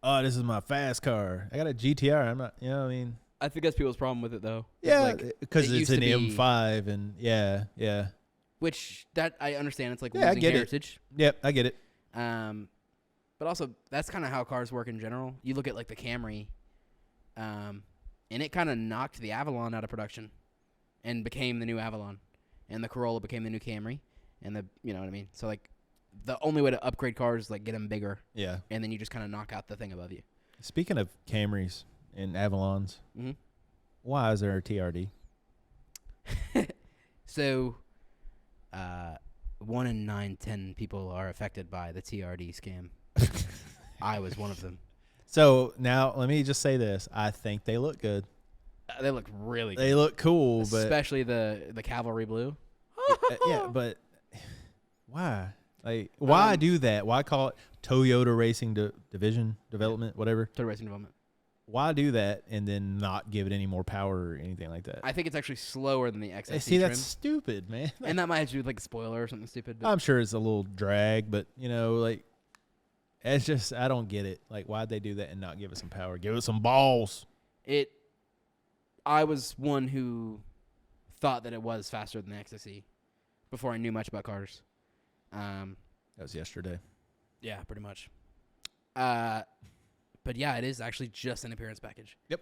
oh, this is my fast car. I got a GTR. I'm not, what I mean?
I think that's people's problem with it, though.
Yeah,
Like,
because
it
it's
used
an
to be-
M5 and yeah.
which, that I understand. It's like
Yeah, I
losing
get it.
heritage.
Yep, I get it.
But also, that's kind of how cars work in general. You look at, like, the Camry, and it kind of knocked the Avalon out of production and became the new Avalon. And the Corolla became the new Camry. And you know what I mean? So, like, the only way to upgrade cars is, like, get them bigger.
Yeah.
And then you just kind of knock out the thing above you.
Speaking of Camrys and Avalons,
Mm-hmm.
why is there a TRD?
So, 1 in 9, 10 people are affected by the TRD scam. I was one of them.
So now let me just say this. I think they look good.
They look really good.
They look cool, but
Especially the cavalry blue.
yeah, but why? Like, why do that? Why call it Toyota Racing Division Development, whatever?
Total Racing Development.
why do that and then not give it any more power or anything like that?
I think it's actually slower than the XSE
See,
trim.
that's stupid, man.
And that might have to do with like a spoiler or something stupid. But
I'm sure it's a little drag, but like it's just I don't get it. Like, why'd they do that and not give it some power? Give it some balls.
I was one who thought that it was faster than the XSE before I knew much about cars.
That was yesterday.
Yeah, pretty much. But yeah, it is actually just an appearance package.
Yep.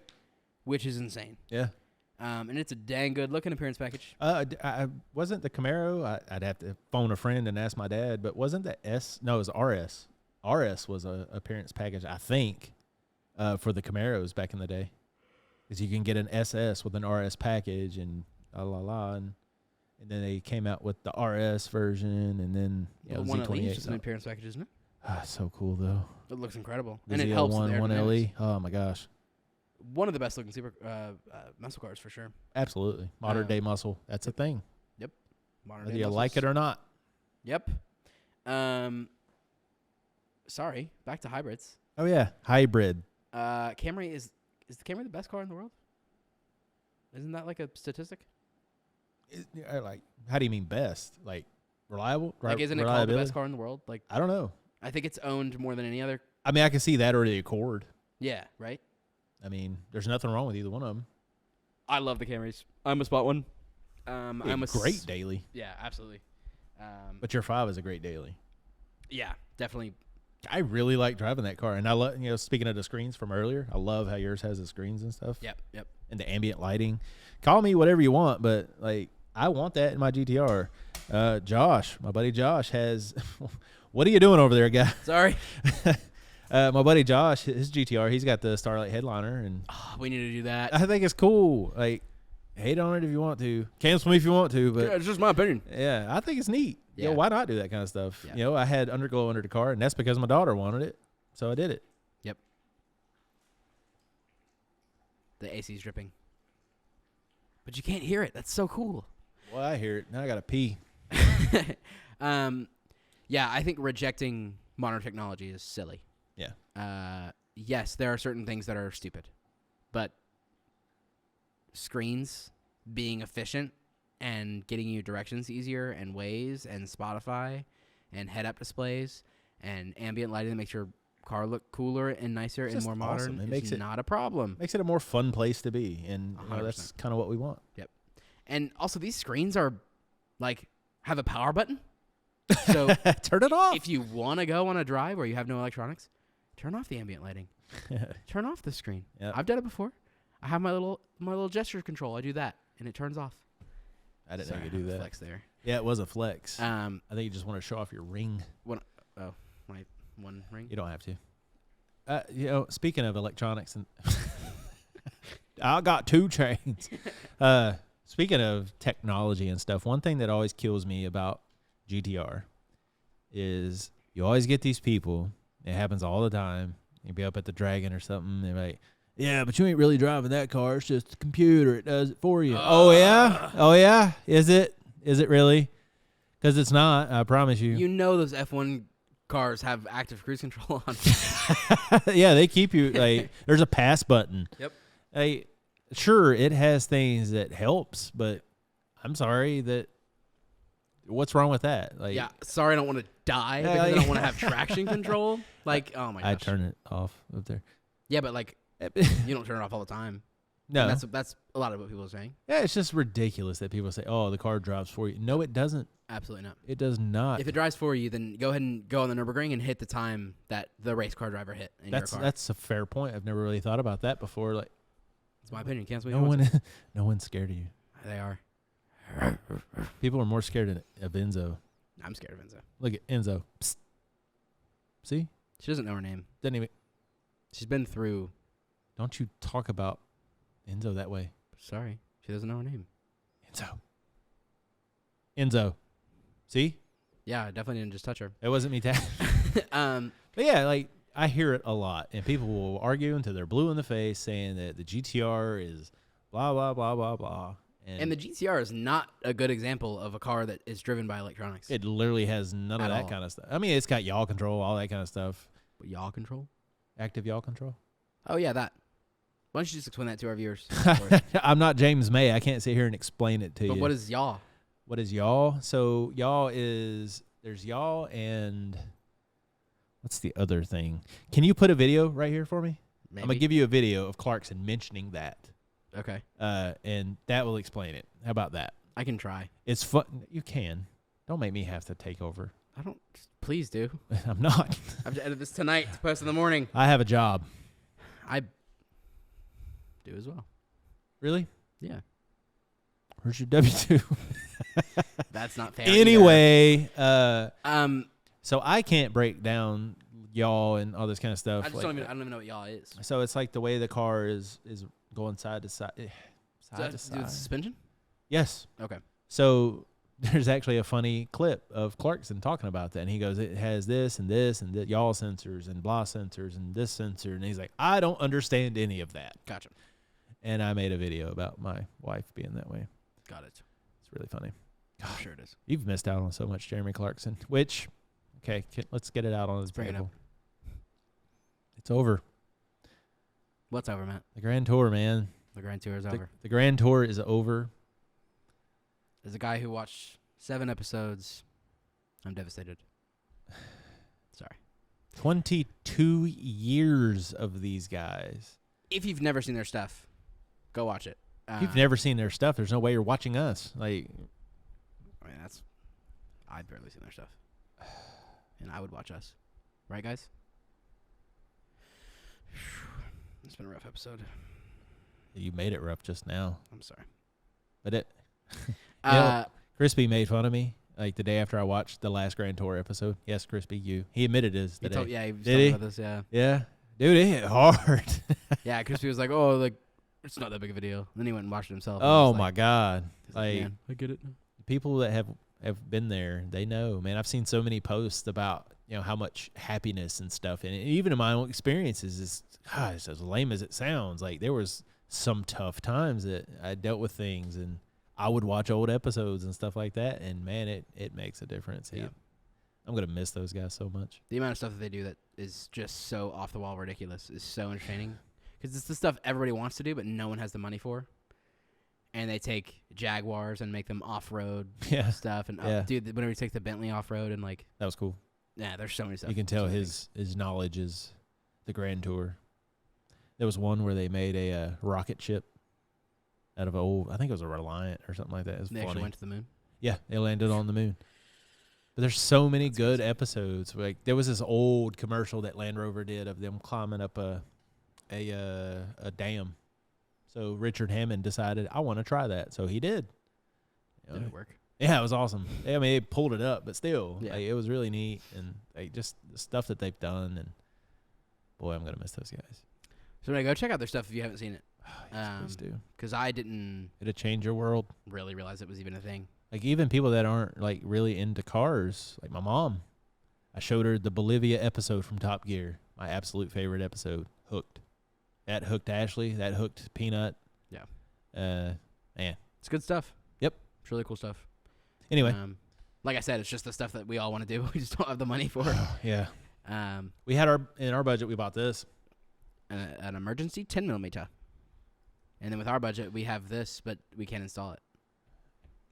Which is insane.
Yeah.
And it's a dang good looking appearance package.
I wasn't the Camaro. I'd have to phone a friend and ask my dad, but wasn't the S? No, it was RS. RS was a appearance package, I think, for the Camaros back in the day. Because you can get an SS with an RS package and and then they came out with the RS version, and then
The one at
Z28.
least is an appearance package, isn't it?
So cool though.
It looks incredible,
The
and it
ZL1
helps. With the
1
aerodynamics.
LE. Oh my gosh,
One of the best looking super muscle cars for sure.
absolutely modern day muscle. That's a thing,
Modern
whether
day
you like it or not.
Yep. Sorry, back to hybrids.
Oh yeah, hybrid.
Camry is the Camry the best car in the world? Isn't that like a statistic?
Like, how do you mean best? Like reliable?
Like, isn't it called the
reliability?
best car in the world? Like,
I don't know.
I think it's owned more than any other.
I mean, I can see that or the Accord.
Yeah, right.
I mean, there's nothing wrong with either one of them.
I love the Camrys. I almost bought one. I'm a
Great daily,
Yeah, absolutely.
but your 5 is a great daily.
Yeah, definitely.
I really like driving that car, and I love. Speaking of the screens from earlier, I love how yours has the screens and stuff.
Yep.
And the ambient lighting. Call me whatever you want, but like I want that in my GTR. Josh, my buddy Josh has. What are you doing over there, guy?
Sorry.
My buddy Josh, his GTR, he's got the Starlight headliner, and
We need to do that.
I think it's cool. Like, hate on it if you want to, cancel me if you want to, but
It's just my opinion.
yeah, I think it's neat.
Yeah.
Why not do that kind of stuff?
Yeah.
I had underglow under the car, and that's because my daughter wanted it, so I did it.
Yep. The AC's dripping. But you can't hear it. That's so cool.
Well, I hear it. Now I gotta pee.
Yeah, I think rejecting modern technology is silly.
Yeah.
Yes, there are certain things that are stupid, but screens being efficient and getting you directions easier and Waze and Spotify and head-up displays and ambient lighting that makes your car look cooler and nicer
It's
and
just
more modern
awesome. It
is
makes it-
not a problem.
Makes it a more fun place to be, and
100%.
that's kind of what we want.
And also, these screens are like have a power button. So
Turn it off.
if you want to go on a drive where you have no electronics, turn off the ambient lighting. Turn off the screen.
Yep.
I've done it before. I have my little gesture control. I do that, and it turns off.
I didn't
Sorry,
know you could do that.
Flex there.
Yeah, it was a flex.
I
I think you just want to show off your ring.
my one ring.
You don't have to. Speaking of electronics, and I got 2 chains. Speaking of technology and stuff, one thing that always kills me about GTR is you always get these people. It happens all the time. You be up at the Dragon or something. They're like, "Yeah, but you ain't really driving that car. It's just a computer. It does it for you." Oh yeah. Oh yeah. Is it? Is it really? Because it's not. I promise you.
You know those F1 cars have active cruise control on.
Yeah, they keep you like. There's a pass button.
Yep.
Hey, sure, it has things that helps, but I'm sorry that. What's wrong with that? Like,
Yeah, sorry, I don't want to die
Yeah,
because I
like-
don't want to have traction control. Like, oh my gosh.
I turn it off up there.
Yeah, but like, you don't turn it off all the time.
No,
And that's a lot of what people are saying.
yeah, it's just ridiculous that people say, "Oh, the car drives for you." No, it doesn't.
Absolutely not.
It does not.
If it drives for you, then go ahead and go on the Nürburgring and hit the time that the race car driver hit in your car.
That's a fair point. I've never really thought about that before. Like,
It's my opinion. Cancel
no one, no one's scared of you.
They are.
People are more scared of Enzo.
I'm scared of Enzo.
Look at Enzo. Psst. See,
She doesn't know her name.
doesn't even.
She's been through.
Don't you talk about Enzo that way.
Sorry, she doesn't know her name.
Enzo. See,
Yeah, I definitely didn't just touch her.
it wasn't me.
Um,
But yeah, like I hear it a lot, and people will argue until they're blue in the face, saying that the GTR is blah blah blah blah blah,
and the GTR is not a good example of a car that is driven by electronics.
it literally has none of
At
that
all.
kind of stuff. I mean, it's got yaw control, all that kind of stuff,
Yaw control.
active yaw control.
Oh yeah, that. Why don't you just explain that to our viewers? For us?
I'm not James May. I can't sit here and explain it to
But
you.
what is yaw?
What is y'all? So y'all is there's y'all and what's the other thing? Can you put a video right here for me?
Maybe.
I'm gonna give you a video of Clarkson mentioning that,
Okay.
and that will explain it. How about that?
I can try.
It's fun. You can. Don't make me have to take over.
I don't. Please do.
I'm not.
I have to edit this tonight to post in the morning.
I have a job.
I do as well.
Really?
Yeah.
Where's your W-2?
That's not fair.
Anyway,
so
so I can't break down y'all and all this kind of stuff.
I just don't even know what yaw is.
So it's like the way the car is going side to side.
Does
Side
that
to
do with
side.
suspension?
Yes.
Okay.
So there's actually a funny clip of Clarkson talking about that. And he goes, it has this and this and yaw sensors and blah sensors and this sensor. And he's like, I don't understand any of that.
Gotcha.
And I made a video about my wife being that way.
Got it.
It's really funny.
I'm sure it is.
You've missed out on so much, Jeremy Clarkson. Which, okay, let's get it out on the
bring it
table.
up.
It's over.
What's over, Matt?
The Grand Tour, man.
The Grand Tour is over.
The Grand Tour is over.
As a guy who watched 7 episodes, I'm devastated. Sorry.
22 years of these guys.
If you've never seen their stuff, go watch it.
If you've never seen their stuff, there's no way you're watching us. Like,
I mean, I've barely seen their stuff. And I would watch us. Right, guys? It's been a rough episode.
you made it rough just now.
I'm sorry.
But it,
Uh,
Crispy made fun of me like the day after I watched the last Grand Tour episode. Yes, Crispy, he admitted his
he
today.
told, yeah, he was
Did
talking
he?
about this, yeah.
Yeah, dude, it hit hard.
Yeah, Crispy was like, oh, like, it's not that big of a deal. And then he went and watched it himself. and
Oh
was
my
like,
God!
he's
Like,
man, I get it.
people that have been there, they know, man. I've seen so many posts about how much happiness and stuff, and even in my own experiences, it's as lame as it sounds. Like there was some tough times that I dealt with things, and I would watch old episodes and stuff like that, and man, it makes a difference.
Yeah.
I'm gonna miss those guys so much.
The amount of stuff that they do that is just so off the wall ridiculous is so entertaining. Because it's the stuff everybody wants to do, but no one has the money for. And they take Jaguars and make them off-road
Yeah,
stuff. And
Yeah.
dude, whenever you take the Bentley off-road and like,
that was cool.
yeah, there's so many stuff.
You can tell
so many
his knowledge is the Grand Tour. There was one where they made a rocket ship out of I think it was a Reliant or something like that. It was
things. They actually
funny.
went to the moon.
Yeah, they landed on the moon. But there's so many
That's
good
crazy.
episodes. Like there was this old commercial that Land Rover did of them climbing up a dam. So Richard Hammond decided, I want to try that. So he did.
Did it work?
Yeah, it was awesome. I mean, they pulled it up, but still,
Yeah.
like, it was really neat. And like, just the stuff that they've done. And boy, I'm gonna miss those guys.
So go check out their stuff if you haven't seen it.
Yes, please do.
Because I didn't
It'll change your world.
really realize it was even a thing.
Like even people that aren't like really into cars, like my mom. I showed her the Bolivia episode from Top Gear, my absolute favorite episode, Hooked. That hooked Ashley. That hooked Peanut.
Yeah.
Man.
It's good stuff.
Yep.
It's really cool stuff.
Anyway.
Like I said, it's just the stuff that we all want to do. We just don't have the money for.
Yeah.
Um,
We had in our budget, we bought this.
an emergency 10 millimeter. And then with our budget, we have this, but we can't install it.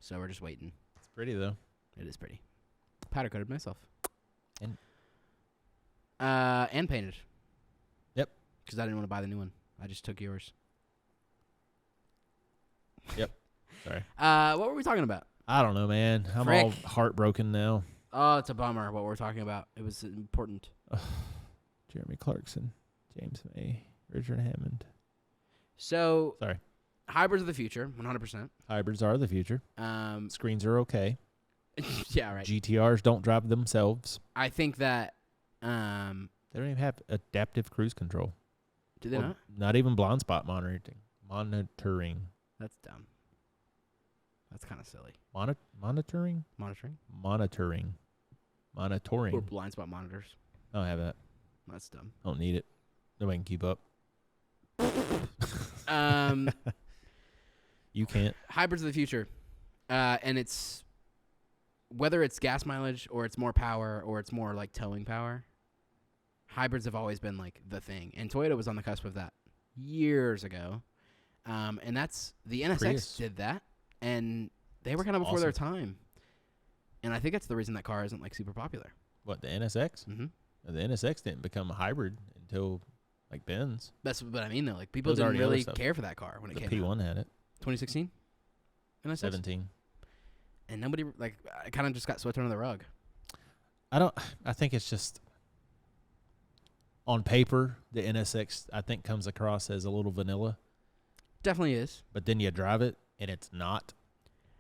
So we're just waiting.
It's pretty though.
It is pretty. Powder coated myself.
And-
And painted.
Yep.
Because I didn't want to buy the new one. I just took yours.
Sorry.
What were we talking about?
I don't know, man. I'm all
Frick.
heartbroken now.
Oh, it's a bummer what we're talking about. It was important.
Jeremy Clarkson, James May, Richard Hammond.
So,
Sorry.
hybrids of the future, 100%.
Hybrids are the future. Screens are okay.
Yeah, right.
GTRs don't drive themselves.
I think that,
They don't even have adaptive cruise control.
do they
Or
not?
Not even blind spot monitoring.
That's dumb. That's kind of silly.
Monitoring?
Monitoring? Or
Monitoring.
blind spot monitors.
I don't have that.
That's dumb.
I don't need it. Nobody can keep up. You can't.
Hybrids of the future. And it's, whether it's gas mileage or it's more power or it's more like towing power, hybrids have always been like the thing. And Toyota was on the cusp of that. years ago. And that's the NSX
Prius.
did that, and they were kind of before their time. And I think that's the reason that car isn't like super popular.
What, the NSX?
Mm-hmm.
The NSX didn't become a hybrid until like Benz.
That's what I mean though. Like people
Those
didn't
already other
really
stuff.
care for that car when it
The
came out.
P1 had it.
2016. NSX.
17.
And nobody like it kind of just got swept under the rug.
I think it's just on paper the NSX I think comes across as a little vanilla,
Definitely is.
but then you drive it and it's not.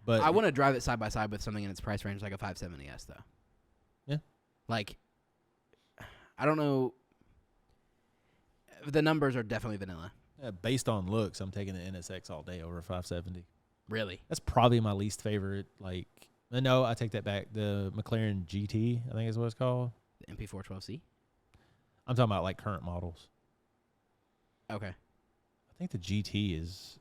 But
I want to drive it side by side with something in its price range like a 570S though.
Yeah.
Like I don't know. The numbers are definitely vanilla.
based on looks, I'm taking the NSX all day over a 570.
Really?
That's probably my least favorite. Like, no, I take that back. The McLaren GT, I think is what it's called.
The MP412C?
I'm talking about like current models.
Okay.
I think the GT is.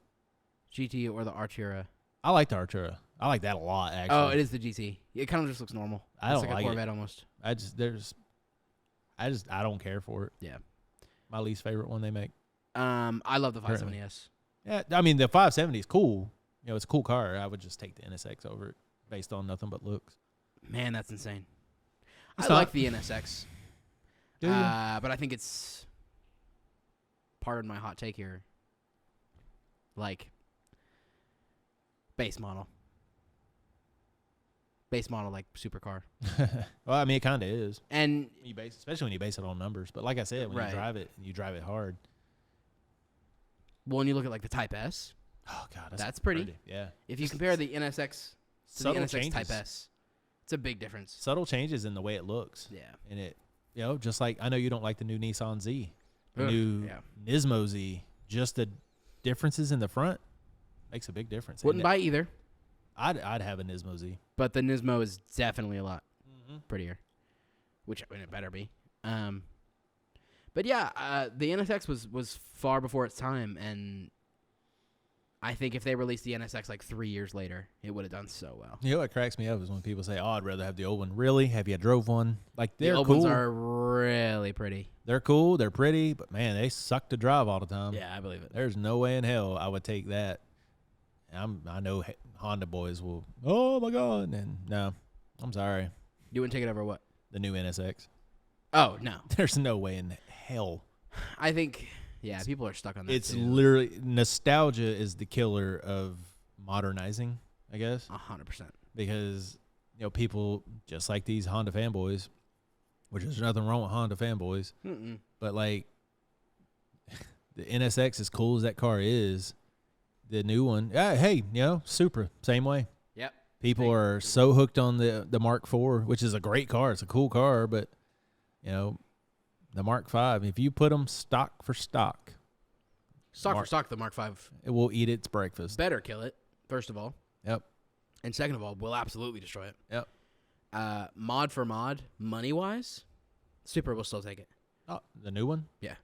GT or the Artura?
I like the Artura. I like that a lot, actually.
Oh, it is the GT. It kind of just looks normal.
I
It's
don't
like
like
a
it.
Corvette almost.
I don't care for it.
Yeah.
My least favorite one they make.
I love the
Currently.
570S.
Yeah, I mean the 570 is cool. You know, it's a cool car. I would just take the NSX over it based on nothing but looks.
Man, that's insane.
It's
I
not.
like the NSX.
Do you?
But I think it's, pardon my hot take here, like base model. Base model like supercar.
Well, I mean, it kind of is.
And
Especially when you base it on numbers. But like I said, when
Right.
you drive it hard.
when you look at like the Type S,
Oh God,
That's pretty.
Yeah.
if you compare the NSX to
Subtle
the NSX
changes.
Type S, it's a big difference.
Subtle changes in the way it looks,
Yeah.
and it, just like I know you don't like the new Nissan Z, the
Ugh,
new
yeah.
Nismo Z. Just the differences in the front makes a big difference.
Wouldn't
And
buy either,
I'd have a Nismo Z.
but the Nismo is definitely a lot
Mm-hmm.
prettier, which I mean, it better be. But yeah, the NSX was far before its time, and I think if they released the NSX like 3 years later, it would have done so well.
You know what cracks me up is when people say, "Oh, I'd rather have the old one." Really? Have you drove one? Like
The
they're
old
cool.
ones are really pretty.
They're cool. They're pretty, but man, they suck to drive all the time.
Yeah, I believe it.
There's no way in hell I would take that. I know Honda boys will. Oh my God! And no, I'm sorry.
You wouldn't take it over what?
The new NSX.
Oh no,
There's no way in hell.
I think people are stuck on that.
It's
too.
literally nostalgia is the killer of modernizing, I guess,
100%.
because people just like these Honda fanboys, which is nothing wrong with Honda fanboys,
Mm-mm.
but like the NSX, as cool as that car is, the new one, hey, Supra, same way.
Yep.
People
Hey,
are so hooked on the Mark IV, which is a great car. It's a cool car, but the Mark V, if you put them stock for stock,
Stock
Mark-
for stock, the Mark V
it will eat its breakfast.
better kill it. First of all,
Yep.
and second of all, will absolutely destroy it.
Yep.
Mod for mod, money wise, Supra will still take it.
Oh, the new one?
Yeah.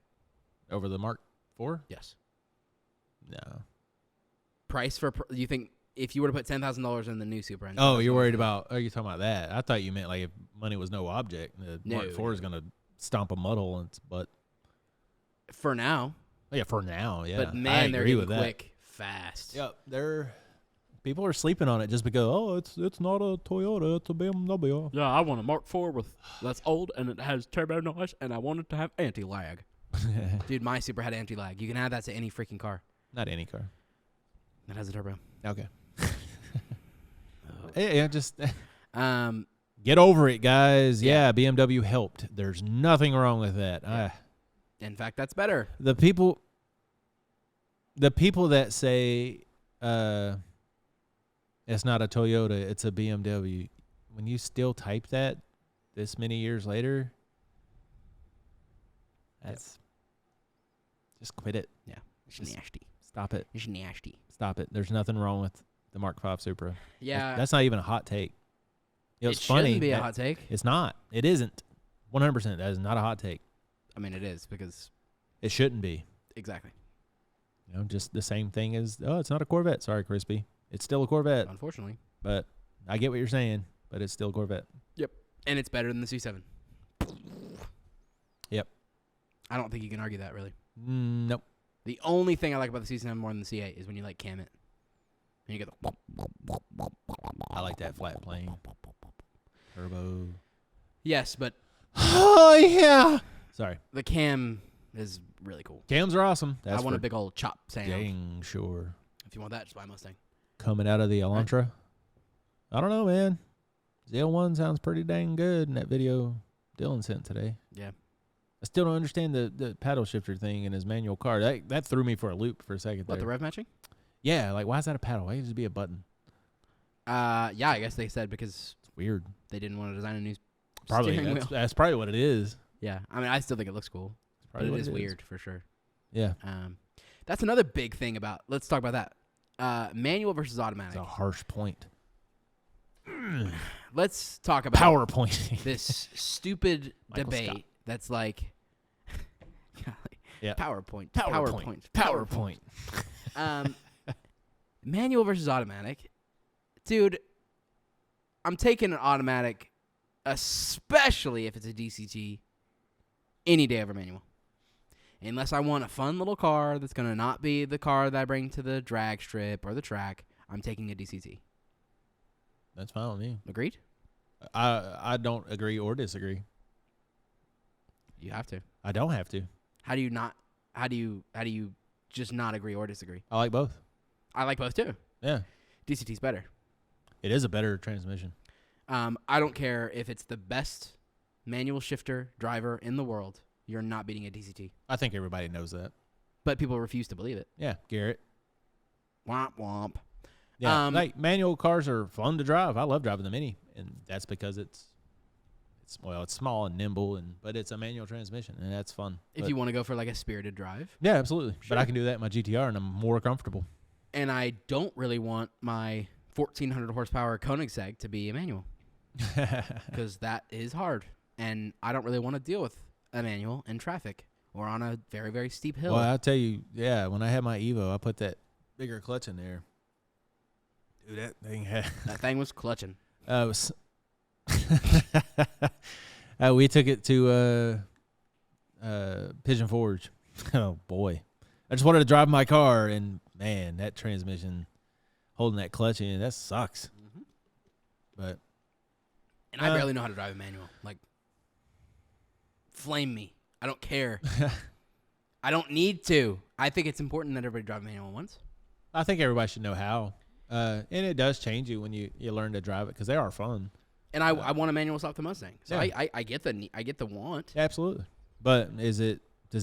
Over the Mark IV?
Yes.
No.
Price for you think if you were to put $10,000 in the new Supra? and
Oh, you're
$10,000
worried
in-
about? Oh, you're talking about that? I thought you meant like if money was no object, the Mark IV is
no.
gonna stomp a mud hole in its butt.
for now.
Oh, yeah, for now, yeah.
But man,
I
they're
agree
getting
with
quick, fast.
that. Yep, people are sleeping on it just because it's not a Toyota, it's a BMW.
Yeah, I want a Mark IV that's old and it has turbo noise, and I want it to have anti-lag. Dude, my Supra had anti-lag. You can add that to any freaking car
Not any car.
that has a turbo.
Okay.
Oh.
Yeah, just
Get
get over it, guys.
Yeah.
Yeah, BMW helped. There's nothing wrong with that.
Yeah. In fact, that's better.
The people that say it's not a Toyota, it's a BMW, when you still type that this many years later, that's just quit it.
It's
Just-
nasty.
Stop it.
It's nasty.
Stop it. There's nothing wrong with the Mark V Supra.
Yeah,
That's not even a hot take.
it
It's funny.
shouldn't be a
that-
hot take.
It's not. It isn't. 100%. That is not a hot take.
I mean, it is because
It shouldn't be.
exactly.
Just the same thing as, it's not a Corvette. Sorry, Crispy. It's still a Corvette.
Unfortunately,
But I get what you're saying, but it's still a Corvette.
and it's better than the C7.
Yep.
I don't think you can argue that really.
Nope.
The only thing I like about the C7 more than the C8 is when you like cam it, and you get the.
I like that flat plane. Turbo.
Yes, but
Oh yeah. Sorry.
the cam is really cool.
Cams are awesome. That's
I want a
for
big old chop sound.
dang sure.
If you want that, just buy a Mustang.
Coming out of the Elantra. I don't know, man. ZL1 sounds pretty dang good in that video Dylan sent today.
Yeah.
I still don't understand the paddle shifter thing in his manual car. That threw me for a loop for a second
What,
there.
the rev matching?
Yeah, like why is that a paddle? Why can't it just be a button?
Yeah, I guess they said because
It's weird.
they didn't want to design a new
Probably
steering
that's,
wheel.
that's probably what it is.
Yeah, I mean, I still think it looks cool, but
Probably
it
what
is weird for sure.
Yeah.
That's another big thing about. Let's talk about that. Manual versus
It's
automatic.
a harsh point.
Let's talk about
PowerPoint.
this stupid
Michael
debate
Scott.
that's like
Yeah.
PowerPoint.
PowerPoint.
Manual versus automatic. Dude, I'm taking an automatic, especially if it's a DCT, any day over manual. Unless I want a fun little car that's going to not be the car that I bring to the drag strip or the track, I'm taking a DCT.
That's fine with me.
Agreed?
I don't agree or disagree.
You have to.
I don't have to.
How do you just not agree or disagree?
I like both.
I like both too.
Yeah.
DCT's better.
It is a better transmission.
I don't care if it's the best manual shifter driver in the world. You're not beating a DCT.
I think everybody knows that.
But people refuse to believe it.
Yeah, Garrett.
Womp womp.
Yeah, like manual cars are fun to drive. I love driving the Mini, and that's because it's small and nimble, but it's a manual transmission, and that's fun.
If you want to go for like a spirited drive.
Yeah, absolutely.
Sure.
But I can do that in my GTR, and I'm more comfortable.
And I don't really want my 1,400 horsepower Koenigsegg to be a manual because that is hard, and I don't really want to deal with a manual in traffic or on a very, very steep hill.
Well, I'll tell you, yeah, when I had my Evo, I put that bigger clutch in there. Dude, that thing had...
That thing was clutching.
We took it to Pigeon Forge. Oh, boy. I just wanted to drive my car, and, man, that transmission, holding that clutch in, that sucks.
Mm-hmm.
But...
And I barely know how to drive a manual. Like, flame me. I don't care. I don't need to. I think it's important that everybody drive a manual once.
I think everybody should know how. And it does change you when you learn to drive it because they are fun.
And I want a manual stop the Mustang. So
Yeah.
I get the want.
Absolutely. But does it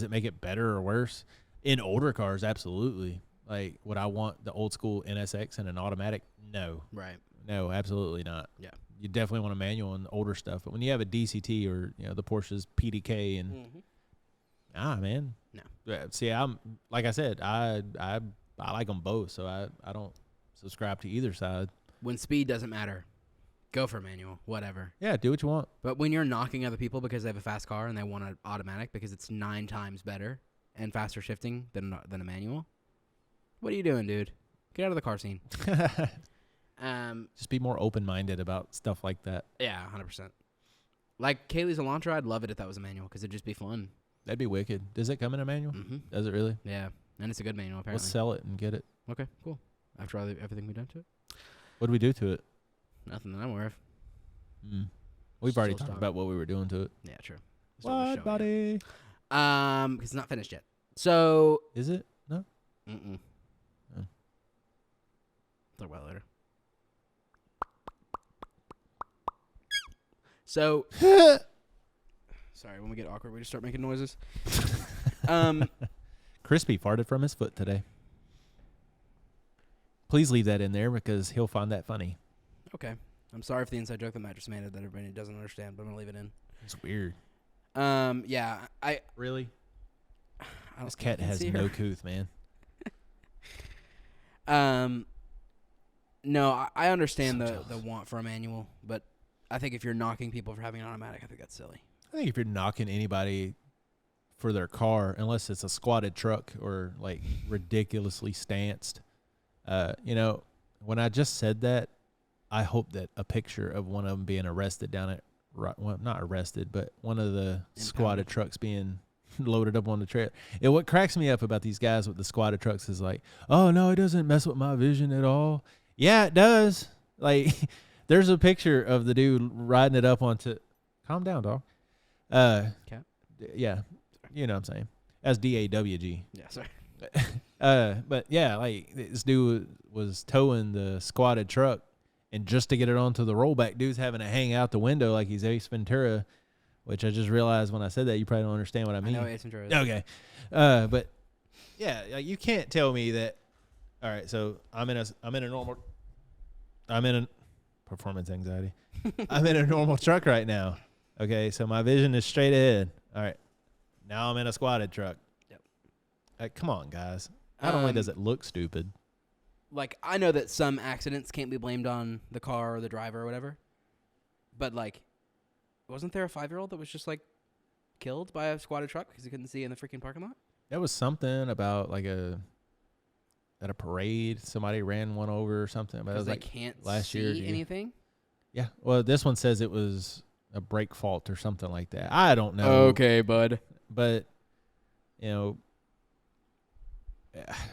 make it better or worse? In older cars, absolutely. Like, would I want the old school NSX and an automatic? No.
Right.
No, absolutely not.
Yeah.
You definitely want a manual in older stuff. But when you have a DCT or, the Porsche's PDK and man.
No.
See, I'm like I said, I like them both, so I don't subscribe to either side.
When speed doesn't matter, go for manual, whatever.
Yeah, do what you want.
But when you're knocking other people because they have a fast car and they want an automatic because it's 9 times better and faster shifting than a manual, what are you doing, dude? Get out of the car scene.
Just be more open-minded about stuff like that.
Yeah, 100%. Like Kaylee's Elantra, I'd love it if that was a manual because it'd just be fun.
That'd be wicked. Does it come in a manual?
Mm-hmm.
Does it really?
Yeah, and it's a good manual apparently.
Let's sell it and get it.
Okay, cool. After everything we've done to it,
What do we do to it?
nothing that I'm aware of.
We've already
Still
talked
stock.
about what we were doing to it.
Yeah, true. That's what we're
What,
showing
buddy?
you. 'Cause it's not finished yet. So,
Is it? No?
Oh. Talk about it later. So, sorry, when we get awkward, we just start making noises.
Crispy farted from his foot today. Please leave that in there because he'll find that funny.
Okay. I'm sorry for the inside joke that Matt just made that everybody doesn't understand, but I'm gonna leave it in.
It's weird.
Yeah, I
Really?
don't
This
think I
cat
can
has
see
no
her.
couth, man.
No, I understand
So
the want for a manual, but I think if you're knocking people for having an automatic, I think that's silly.
I think if you're knocking anybody for their car, unless it's a squatted truck or like ridiculously stanced, when I just said that, I hope that a picture of one of them being arrested down at, well, not arrested, but one of the squatted trucks being loaded up on the trailer. And what cracks me up about these guys with the squatted trucks is like, oh no, it doesn't mess with my vision at all. Yeah, it does. Like, there's a picture of the dude riding it up onto. Calm down, dog.
Cap?
Yeah, you know what I'm saying. That's DAWG.
Yeah, sorry.
But yeah, like this dude was towing the squatted truck, and just to get it onto the rollback, dude's having to hang out the window like he's Ace Ventura, which I just realized when I said that you probably don't understand what I mean.
I know Ace Ventura is.
Okay, but yeah, like you can't tell me that. All right, so I'm in a performance anxiety. I'm in a normal truck right now. Okay, so my vision is straight ahead. All right, now I'm in a squatted truck. Yep. Come on, guys. Not only does it look stupid.
Like, I know that some accidents can't be blamed on the car or the driver or whatever, but like, wasn't there a 5-year-old that was just like killed by a squatted truck because he couldn't see in the freaking parking lot?
There was something about like at a parade, somebody ran one over or something. But it was
they
like
can't
last
see
year.
anything.
Yeah. Well, this one says it was a brake fault or something like that. I don't know.
Okay, bud.
But you know,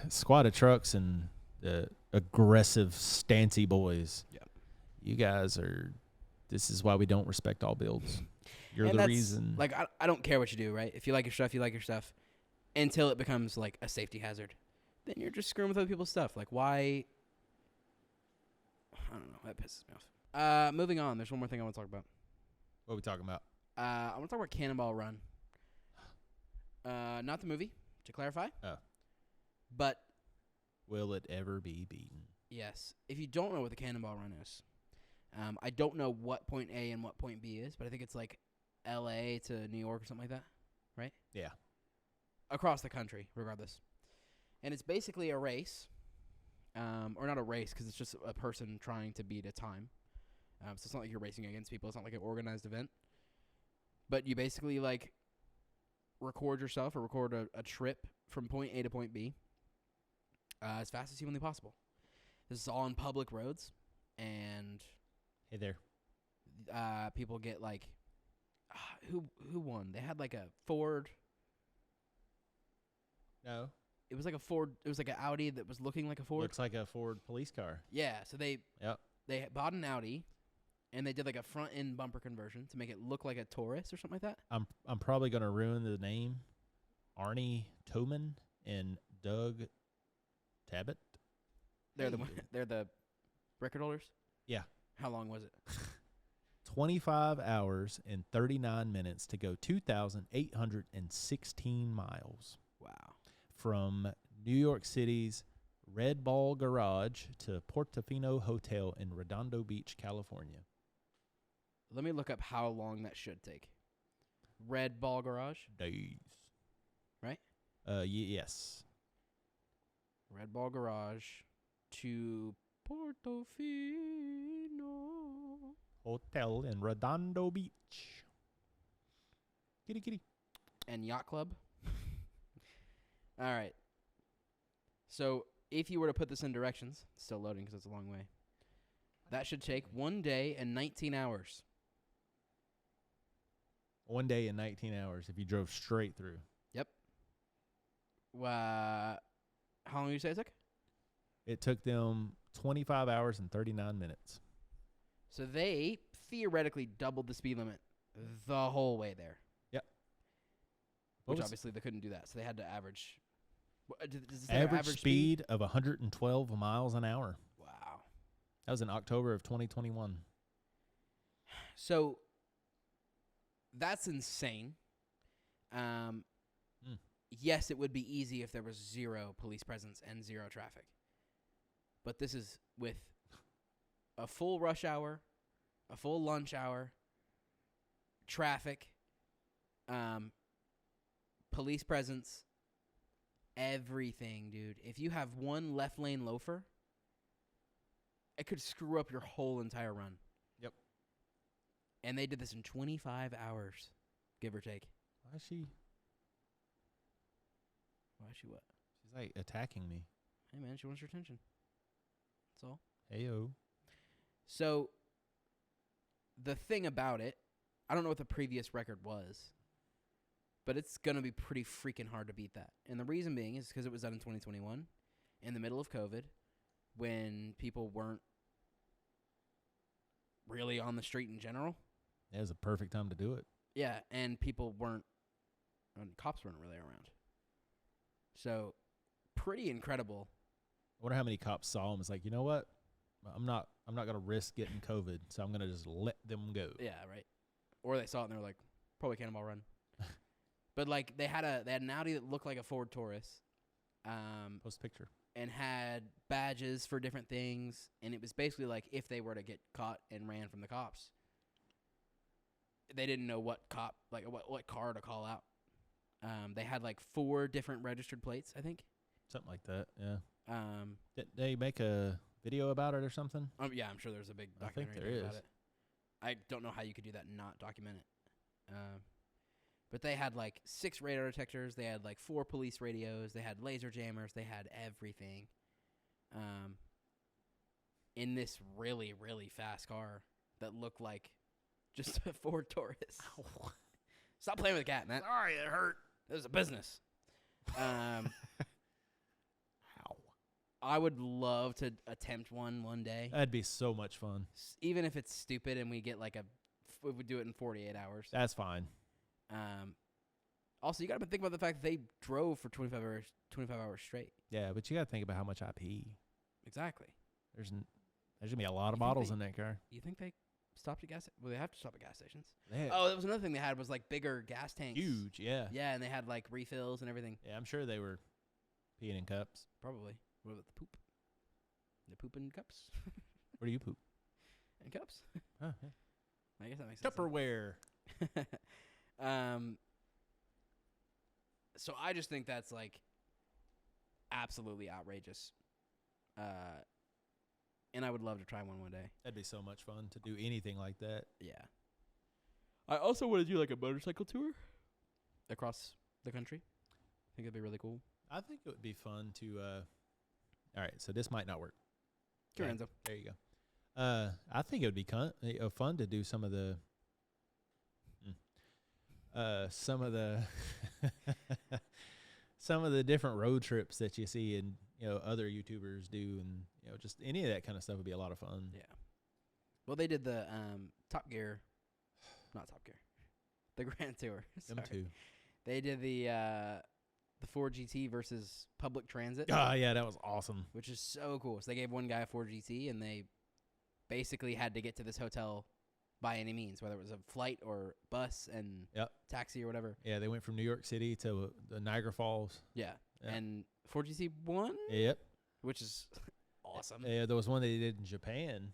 squatted trucks and the aggressive, stancy boys.
Yep.
You guys are. This is why we don't respect all builds. You're
And
the
that's,
reason.
Like, I don't care what you do, right? If you like your stuff, you like your stuff. Until it becomes like a safety hazard, then you're just screwing with other people's stuff. Like, why? I don't know. That pisses me off. Moving on. There's one more thing I want to talk about.
What are we talking about?
I want to talk about Cannonball Run. Not the movie, to clarify.
Oh.
But
Will it ever be beaten?
yes, if you don't know what the Cannonball Run is, I don't know what point A and what point B is, but I think it's like L.A. to New York or something like that, right?
Yeah.
Across the country, regardless. And it's basically a race, or not a race because it's just a person trying to beat a time. So it's not like you're racing against people. It's not like an organized event. But you basically, like, record yourself or record a trip from point A to point B as fast as humanly possible. This is all on public roads, and
Hey there.
people get, like, who won? They had, like, a Ford.
No.
It was like a Ford. It was like an Audi that was looking like a Ford.
Looks like a Ford police car.
Yeah, so they
Yep.
bought an Audi, and they did like a front end bumper conversion to make it look like a Taurus or something like that.
I'm probably gonna ruin the name. Arnie Toman and Doug Tabbitt.
They're the record holders.
Yeah.
How long was it?
25 hours and 39 minutes to go 2,816 miles
Wow.
from New York City's Red Ball Garage to Portofino Hotel in Redondo Beach, California.
Let me look up how long that should take. Red Ball Garage,
Days.
right?
Yes.
Red Ball Garage to Portofino.
Hotel in Redondo Beach. Kitty, kitty.
And Yacht Club. All right. So if you were to put this in directions, it's still loading because it's a long way. That should take 1 day and 19 hours.
1 day and 19 hours if you drove straight through.
Yep. How long did you say it took?
It took them 25 hours and 39 minutes.
So they theoretically doubled the speed limit the whole way there.
Yep.
Which obviously they couldn't do that, so they had to average. Does it say
average speed of 112 miles an hour.
Wow.
That was in October of 2021.
So that's insane. Yes, it would be easy if there was zero police presence and zero traffic. But this is with a full rush hour, a full lunch hour, traffic, police presence, everything, dude. If you have one left lane loafer, it could screw up your whole entire run.
Yep.
And they did this in 25 hours, give or take.
Why is she?
Why is she what?
She's like attacking me.
Hey, man, she wants your attention. That's all.
Heyo.
So, the thing about it, I don't know what the previous record was, But it's going to be pretty freaking hard to beat that. And the reason being is because it was done in 2021, in the middle of COVID, when people weren't really on the street in general.
It was a perfect time to do it.
Yeah, and cops weren't really around. So, pretty incredible.
I wonder how many cops saw him. It's like, you know what? I'm not gonna risk getting COVID, so I'm gonna just let them go.
Yeah, right. Or they saw it and they were like, probably Cannonball Run. But like they had an Audi that looked like a Ford Taurus.
Post picture.
And had badges for different things, and it was basically like if they were to get caught and ran from the cops, they didn't know what car to call out. They had like 4 different registered plates, I think.
Something like that, yeah.
Did
they make a video about it or something?
Yeah, I'm sure there's a big documentary
I think there
about
is.
it. I don't know how you could do that and not document it. But they had like 6 radar detectors. They had like 4 police radios. They had laser jammers. They had everything. In this really, really fast car that looked like just a Ford Taurus. Ow. Stop playing with the cat, man.
Sorry, it hurt.
It was a business.
Ow.
I would love to attempt one day.
That'd be so much fun.
Even if it's stupid and we get like we would do it in 48 hours.
That's fine.
Also, you got to think about the fact that they drove for 25 hours straight.
Yeah, but you got to think about how much I pee.
Exactly.
There's gonna be a lot of bottles in that car.
You think they stopped at gas? Well, they have to stop at gas stations.
That
was another thing they had was like bigger gas tanks.
huge, yeah.
Yeah, and they had like refills and everything.
Yeah, I'm sure they were peeing in cups.
Probably. What about the poop? The poop in cups?
Where do you poop?
In cups?
Oh, yeah.
I guess that makes sense.
Tupperware.
So I just think that's like absolutely outrageous. And I would love to try one day.
That'd be so much fun to do anything like that.
Yeah. I also want to do like a motorcycle tour across the country. I think it'd be really cool.
I think it would be fun to all right, so this might not work.
Sure, Enzo.
There you go. I think it would be fun to do some of the some of the different road trips that you see and other YouTubers do, and just any of that kind of stuff would be a lot of fun.
Yeah. Well, they did the Top Gear, not Top Gear, the Grand Tour.
Them too.
They did the Ford GT versus public transit.
Oh yeah, that was awesome.
Which is so cool. So they gave one guy a Ford GT, and they basically had to get to this hotel by any means, whether it was a flight or bus and taxi or whatever.
Yeah, they went from New York City to the Niagara Falls.
Yeah. And Ford GT won.
Yep.
Which is awesome.
Yeah, there was one they did in Japan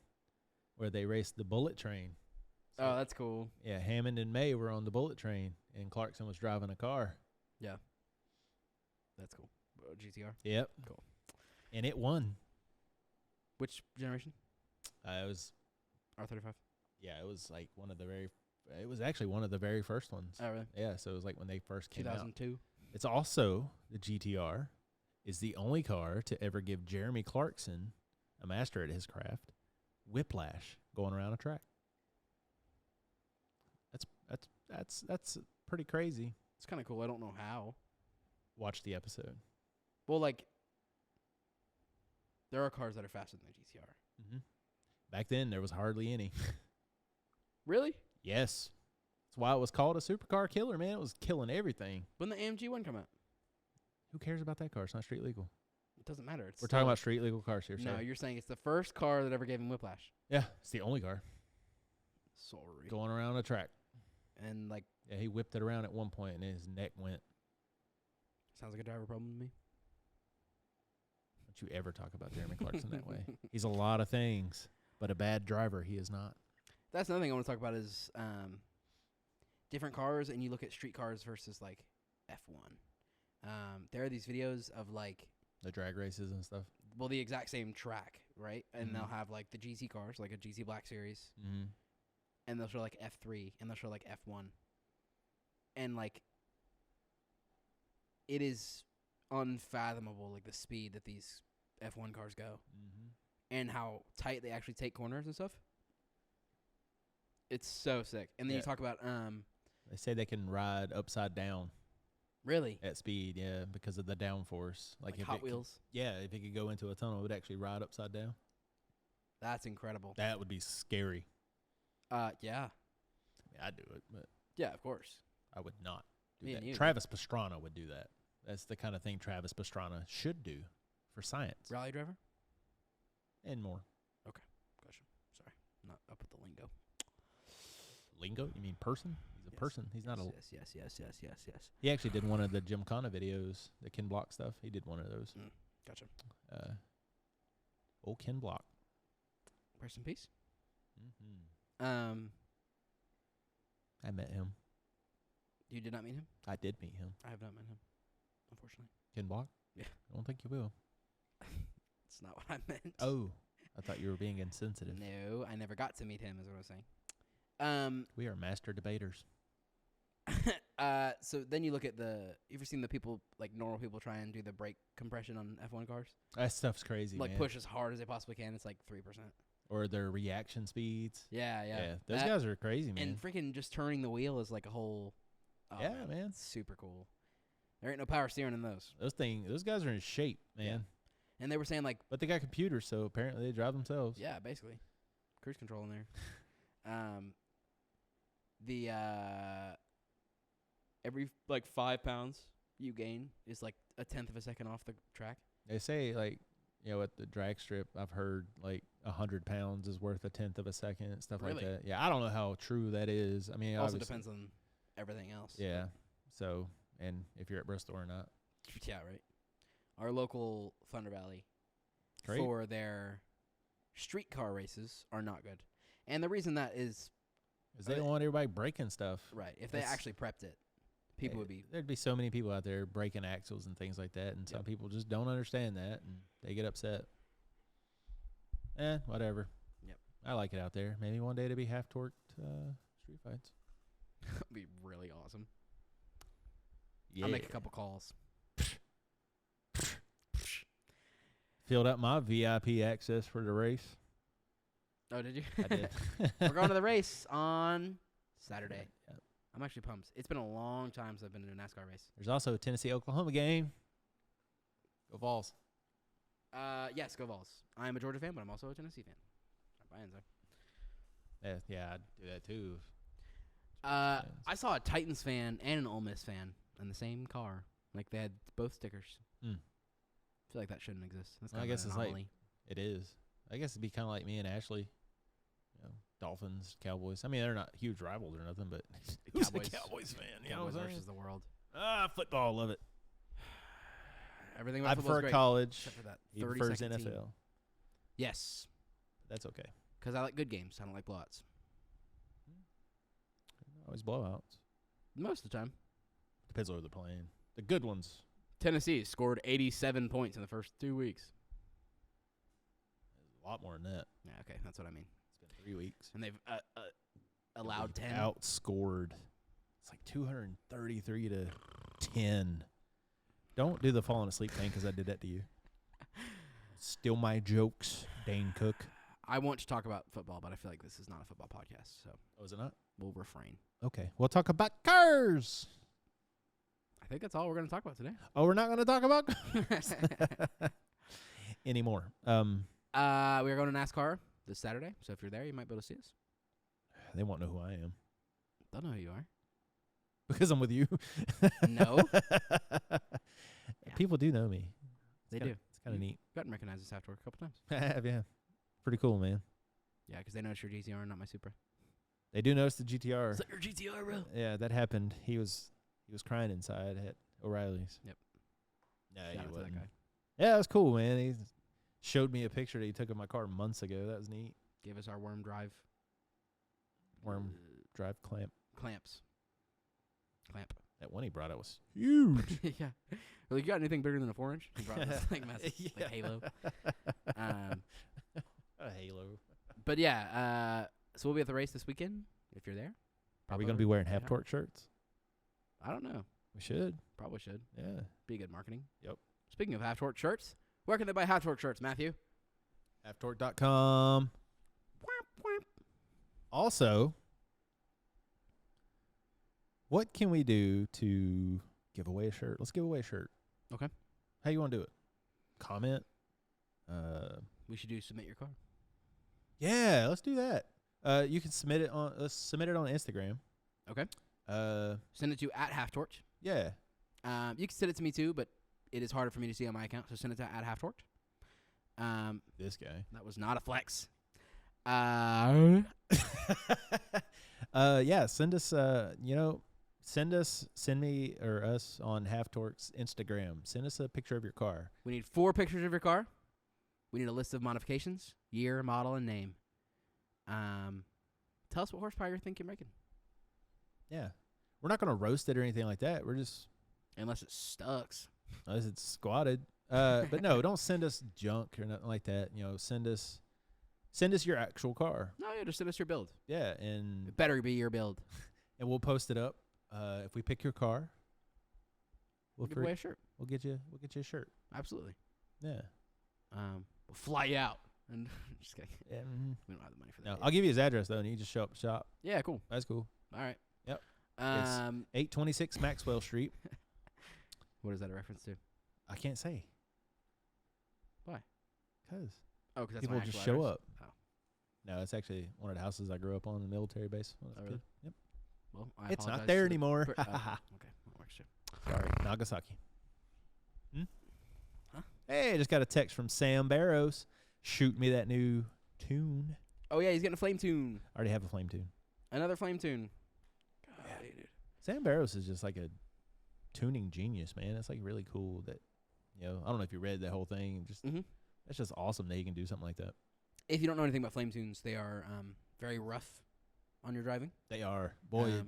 where they raced the bullet train.
So, that's cool.
Yeah, Hammond and May were on the bullet train, and Clarkson was driving a car.
Yeah. That's cool. GTR?
Yep.
Cool.
And it won.
Which generation?
It was
R35?
Yeah, it was like it was actually one of the very first ones.
Oh, really?
Yeah, so it was like when they first came
2002.
out. It's also, the GTR is the only car to ever give Jeremy Clarkson, a master at his craft, whiplash going around a track. That's pretty crazy.
It's kind of cool. I don't know how.
Watch the episode.
Well, like, there are cars that are faster than the GTR.
Mm-hmm. Back then, there was hardly any.
Really?
Yes. That's why it was called a supercar killer, man. It was killing everything.
When the AMG one come out?
Who cares about that car? It's not street legal.
It doesn't matter.
We're talking about street legal cars here,
No,
sir.
you're saying it's the first car that ever gave him whiplash.
Yeah, it's the only car.
Sorry.
Going around a track.
And, like...
Yeah, he whipped it around at one point, and his neck went.
Sounds like a driver problem to me.
Don't you ever talk about Jeremy Clarkson that way. He's a lot of things, but a bad driver he is not.
That's another thing I want to talk about is different cars, and you look at street cars versus, like, F1. There are these videos of, like...
The drag races and stuff?
Well, the exact same track, right? And they'll have, like, the GT cars, like a GT Black Series.
Mm-hmm.
And they'll show, like, F3, and they'll show, like, F1. And, like, it is unfathomable, like, the speed that these F1 cars go.
Mm-hmm.
And how tight they actually take corners and stuff. It's so sick. And then you talk about...
they say they can ride upside down.
Really?
at speed. Yeah, because of the downforce.
Like
if
Hot
it
Wheels?
yeah, if it could go into a tunnel, it would actually ride upside down.
That's incredible.
That would be scary.
Yeah.
I mean, I'd do it, but
Yeah, of course.
I would not do
Me
that.
and you.
Travis Pastrana would do that. That's the kind of thing Travis Pastrana should do for science
Rally driver?
and more.
Gotcha. Sorry. Not up with the lingo.
Lingo? You mean person? He's a
Yes.
person. He's not a.
Yes.
He actually did one of the Gymkhana videos, the Ken Block stuff. He did one of those.
Gotcha.
Old Ken Block.
Rest in peace.
Mm-hmm. I met him.
You did not meet him?
I did meet him.
I have not met him, unfortunately.
Ken Block?
Yeah.
I don't think you will.
That's not what I meant.
Oh, I thought you were being insensitive.
No, I never got to meet him, is what I was saying.
We are master debaters.
So then you look at you ever seen the people, like normal people, try and do the brake compression on F1 cars?
That stuff's crazy,
Like
man.
push as hard as they possibly can. It's like 3%.
Or their reaction speeds.
Yeah.
Those
That-
guys are crazy, man.
And freaking just turning the wheel is like a whole. Oh,
Yeah, man.
it's super cool. There ain't no power steering in those.
Those guys are in shape, man.
Yeah. And they were saying like,
But they got computers, so apparently they drive themselves.
yeah, basically, cruise control in there. Every like 5 pounds you gain is like a tenth of a second off the track.
They say, like, at the drag strip, I've heard like 100 pounds is worth a tenth of a second, stuff like
Really?
that. Yeah, I don't know how true that is. I mean,
It also
obviously-
depends on everything else.
Yeah. So, and if you're at Bristol or not.
Yeah, right. Our local Thunder Valley
Great.
for their streetcar races are not good. And the reason that is,
Because they don't want everybody breaking stuff.
right, if they
That's-
actually prepped it, people would be,
There'd be so many people out there breaking axles and things like that, and some
Yep.
people just don't understand that, and they get upset. Whatever.
Yep.
I like it out there. Maybe one day to be half torqued street fights.
would be really awesome.
Yeah.
I'll make a couple calls.
Filled up my VIP access for the race.
Oh, did you?
I did.
We're going to the race on Saturday.
Yeah.
I'm actually pumped. It's been a long time since I've been in a NASCAR race.
There's also a Tennessee-Oklahoma game. Go Vols.
Yes, go Vols. I'm a Georgia fan, but I'm also a Tennessee fan. By Enzo.
Yeah, I'd do that too.
I saw a Titans fan and an Ole Miss fan in the same car. Like they had both stickers.
Mm.
I feel like that shouldn't exist. That's
Well,
kind
I
of
guess
an
it's like-
anomaly.
It is. I guess it'd be kind of like me and Ashley. Dolphins, Cowboys. I mean, they're not huge rivals or nothing, but who's a
Cowboys.
Cowboys fan? You know
Cowboys
what I'm
versus
saying?
the world.
Football, love it.
Everything
I
about football's
prefer
great,
college.
except for that
He
30
prefers
second
NFL.
team. Yes,
That's okay.
because I like good games. I don't like blowouts.
Always blowouts.
Most of the time.
Depends on who they're playing. The good ones.
Tennessee scored 87 points in the first 2 weeks.
A lot more than that.
Yeah, okay, that's what I mean.
It's been 3 weeks.
And they've allowed 10.
Outscored. It's like 233 to 10. Don't do the falling asleep thing because I did that to you. Steal my jokes, Dane Cook.
I want to talk about football, but I feel like this is not a football podcast, so
Oh, is it not?
we'll refrain.
Okay. We'll talk about cars.
I think that's all we're going to talk about today.
Oh, we're not going to talk about cars anymore.
We are going to NASCAR this Saturday, so if you're there, you might be able to see us.
They won't know who I am
Don't know who you are.
because I'm with you.
No,
People do know me.
they
kinda-
do.
It's kind of neat.
Gotten recognized this after a couple times.
I have, yeah. Pretty cool, man.
Yeah, because they know it's your GTR, not my Supra.
They do notice the GTR.
Is that your GTR, bro?
Yeah, that happened. He was crying inside at O'Reilly's.
Yep.
No,
Shout
he
out to that
wasn't.
guy.
Yeah, it was cool, man. He showed me a picture that he took of my car months ago. That was neat.
Gave us our worm drive.
Worm drive clamp.
Clamps. Clamp.
That one he brought out was huge.
Yeah. Well, you got anything bigger than a 4-inch? He brought this like massive,
Yeah.
like Halo.
A halo.
But yeah, so we'll be at the race this weekend if you're there.
Are we going to be wearing half
Yeah.
torque shirts?
I don't know.
We should.
Probably should.
Yeah.
Be good marketing.
Yep.
Speaking of half torque shirts, where can they buy half torque shirts, Matthew?
Halftorque.com. Also, what can we do to give away a shirt. Let's give away a shirt.
Okay.
How you want to do it? Comment.
We should do submit your car.
Yeah, let's do that. You can submit it on. Let's submit it on Instagram.
Okay.
Uh,
Send it to @halftorch.
yeah.
You can send it to me too, but it is harder for me to see on my account, so send it to @halftorch.
This guy.
That was not a flex.
Yeah. Send us. Send me or us on Half Torque's Instagram. Send us a picture of your car.
We need 4 pictures of your car. We need a list of modifications, year, model, and name. Tell us what horsepower you think you're making.
Yeah. We're not gonna roast it or anything like that. We're just
Unless it sucks.
unless it's squatted. But no, don't send us junk or nothing like that. Send us your actual car.
No, yeah, just send us your build.
Yeah,
It
and
better be your build.
we'll post it up. If we pick your car,
We'll give away a shirt.
we'll get you a shirt.
Absolutely.
Yeah.
We'll fly you out. And just kidding.
And
We don't have the money for that.
no,
yet.
I'll give you his address though, and you just show up at the shop.
Yeah, cool.
That's cool.
All right.
Yep. 826 Maxwell Street.
What is that a reference to?
I can't say.
Why?
Because
Oh, because that's
people
my
just
actual
show
address?
up.
Oh.
No, it's actually one of the houses I grew up on in the military base. When I was a
Oh, really?
kid. Yep.
Well, I
It's not
apologize
there
to the
anymore.
per- okay, that works too.
Sorry, Nagasaki.
Huh?
Hey, I just got a text from Sam Barrows. Shoot me that new tune.
Oh yeah, he's getting a flame tune.
I already have a flame tune.
Another flame tune. God, dude.
Sam Barrows is just like a tuning genius, man. It's like really cool that, I don't know if you read that whole thing. Just
Mm-hmm.
It's just awesome that he can do something like that.
If you don't know anything about flame tunes, they are very rough on your driving.
They are. Boy,
Um,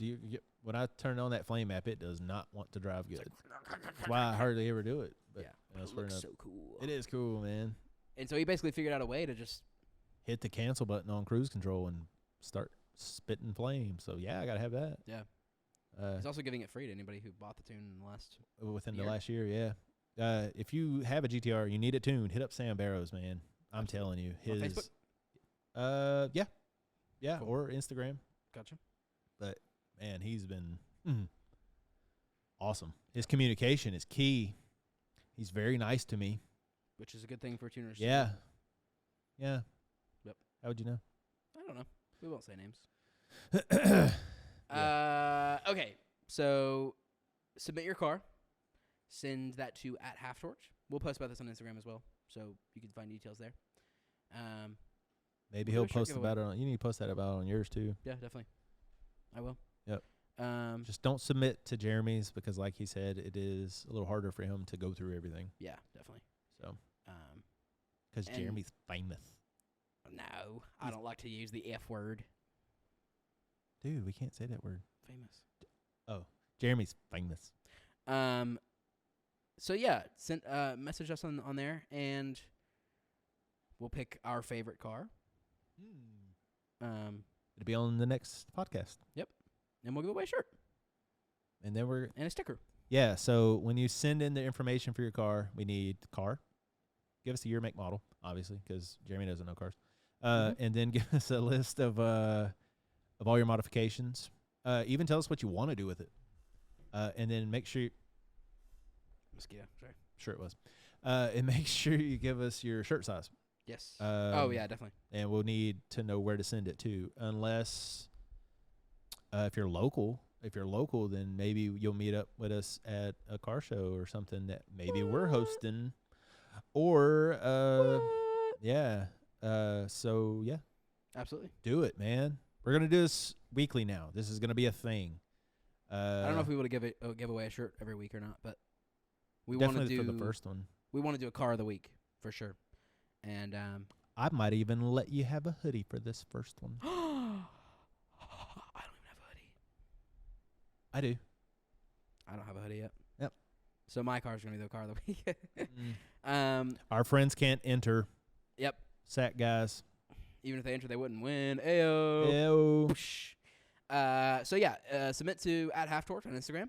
when I turn on that flame app, it does not want to drive good. That's why I hardly ever do it. But
Yeah,
I
it
swear
looks
to-
so cool.
it is cool, man.
And so he basically figured out a way to just
Hit the cancel button on cruise control and start spitting flames. So yeah, I gotta have that.
yeah. He's also giving it free to anybody who bought the tune in the last.
Within the
year.
last year, yeah. If you have a GTR, you need it tuned. Hit up Sam Barrows, man. I'm telling you,
On
his.
Facebook?
Yeah,
Cool.
or Instagram.
Gotcha.
But man, he's been awesome. His communication is key. He's very nice to me.
Which is a good thing for tuners. to
Yeah. Yeah.
Yep.
How would you know?
do. I don't know. We won't say names.
Yeah.
Okay. So submit your car. Send that to @halftorch. We'll post about this on Instagram as well, so you can find details there.
Maybe
We'll
he'll
do a shirt
post
giveaway.
about it on. You need to post that about on yours too.
Yeah, definitely. I will.
Yep.
Um.
Just don't submit to Jeremy's because, like he said, it is a little harder for him to go through everything.
Yeah, definitely.
So,
Um.
because
And-
Jeremy's famous,
No, I don't like to use the F word.
dude. We can't say that word.
Famous.
Jeremy's famous.
So yeah, send message us on there, and we'll pick our favorite car.
It'll be on the next podcast,
And we'll give away a shirt
and then we're
and a sticker.
yeah. So when you send in the information for your car, we need the car. Give us the year, make, model, obviously, because Jeremy doesn't know cars. And then give us a list of all your modifications. Even tell us what you want to do with it. And then make sure.
Mosquito. Sorry.
Sure, it was. And make sure you give us your shirt size.
Yes.
Oh
yeah, definitely.
And we'll need to know where to send it to. Unless if you're local, then maybe you'll meet up with us at a car show or something that maybe we're hosting. Or yeah. So yeah,
Absolutely.
do it, man. We're gonna do this weekly now. This is gonna be a thing.
I don't know if we would give away a shirt every week or not, but we want to
definitely
do
for the first one.
We want to do a car of the week for sure. And
I might even let you have a hoodie for this first one.
I don't even have a hoodie.
I do.
I don't have a hoodie yet.
Yep.
So my car's gonna be the car of the week.
Mm. Our friends can't enter.
Yep.
Sack guys.
Even if they enter, they wouldn't win. Ayo.
Ew.
Whoosh. So yeah, submit to @halftorch on Instagram.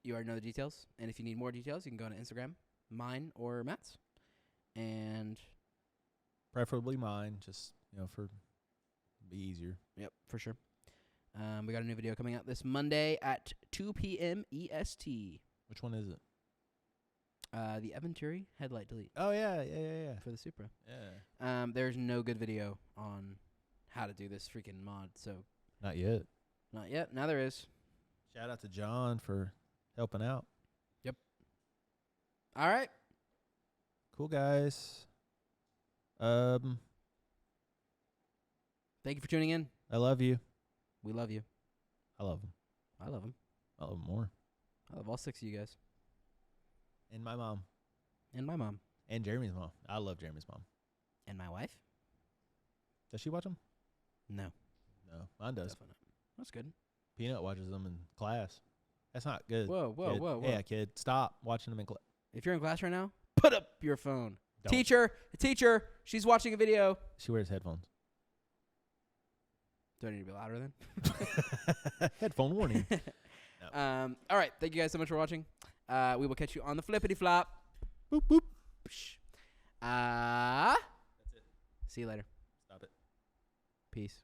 You already know the details, and if you need more details, you can go to Instagram, mine or Matt's, and
Preferably mine, just for be easier.
yep, for sure. We got a new video coming out this Monday at 2 p.m. EST.
Which one is it?
The Eventuri headlight delete
Oh, yeah.
for the Supra.
Yeah.
There's no good video on how to do this freaking mod, so
Not yet.
not yet. Now there is.
Shout out to John for helping out.
All right.
Cool, guys.
Thank you for tuning in.
I love you.
We love you.
I love him.
I love him.
I love him more.
I love all 6 of you guys.
And my mom.
And my mom.
And Jeremy's mom. I love Jeremy's mom.
And my wife?
Does she watch them?
No.
No. Mine does.
Definitely not. That's good.
Peanut watches them in class. That's not good.
Whoa.
Kid. Yeah, kid. Stop watching them in class.
If you're in class right now, put up your phone.
Don't.
Teacher, she's watching a video.
She wears headphones.
Do I need to be louder then?
Headphone warning.
All right. Thank you guys so much for watching. We will catch you on the flippity flop.
Boop, boop.
That's
it.
See you later.
Stop it.
Peace.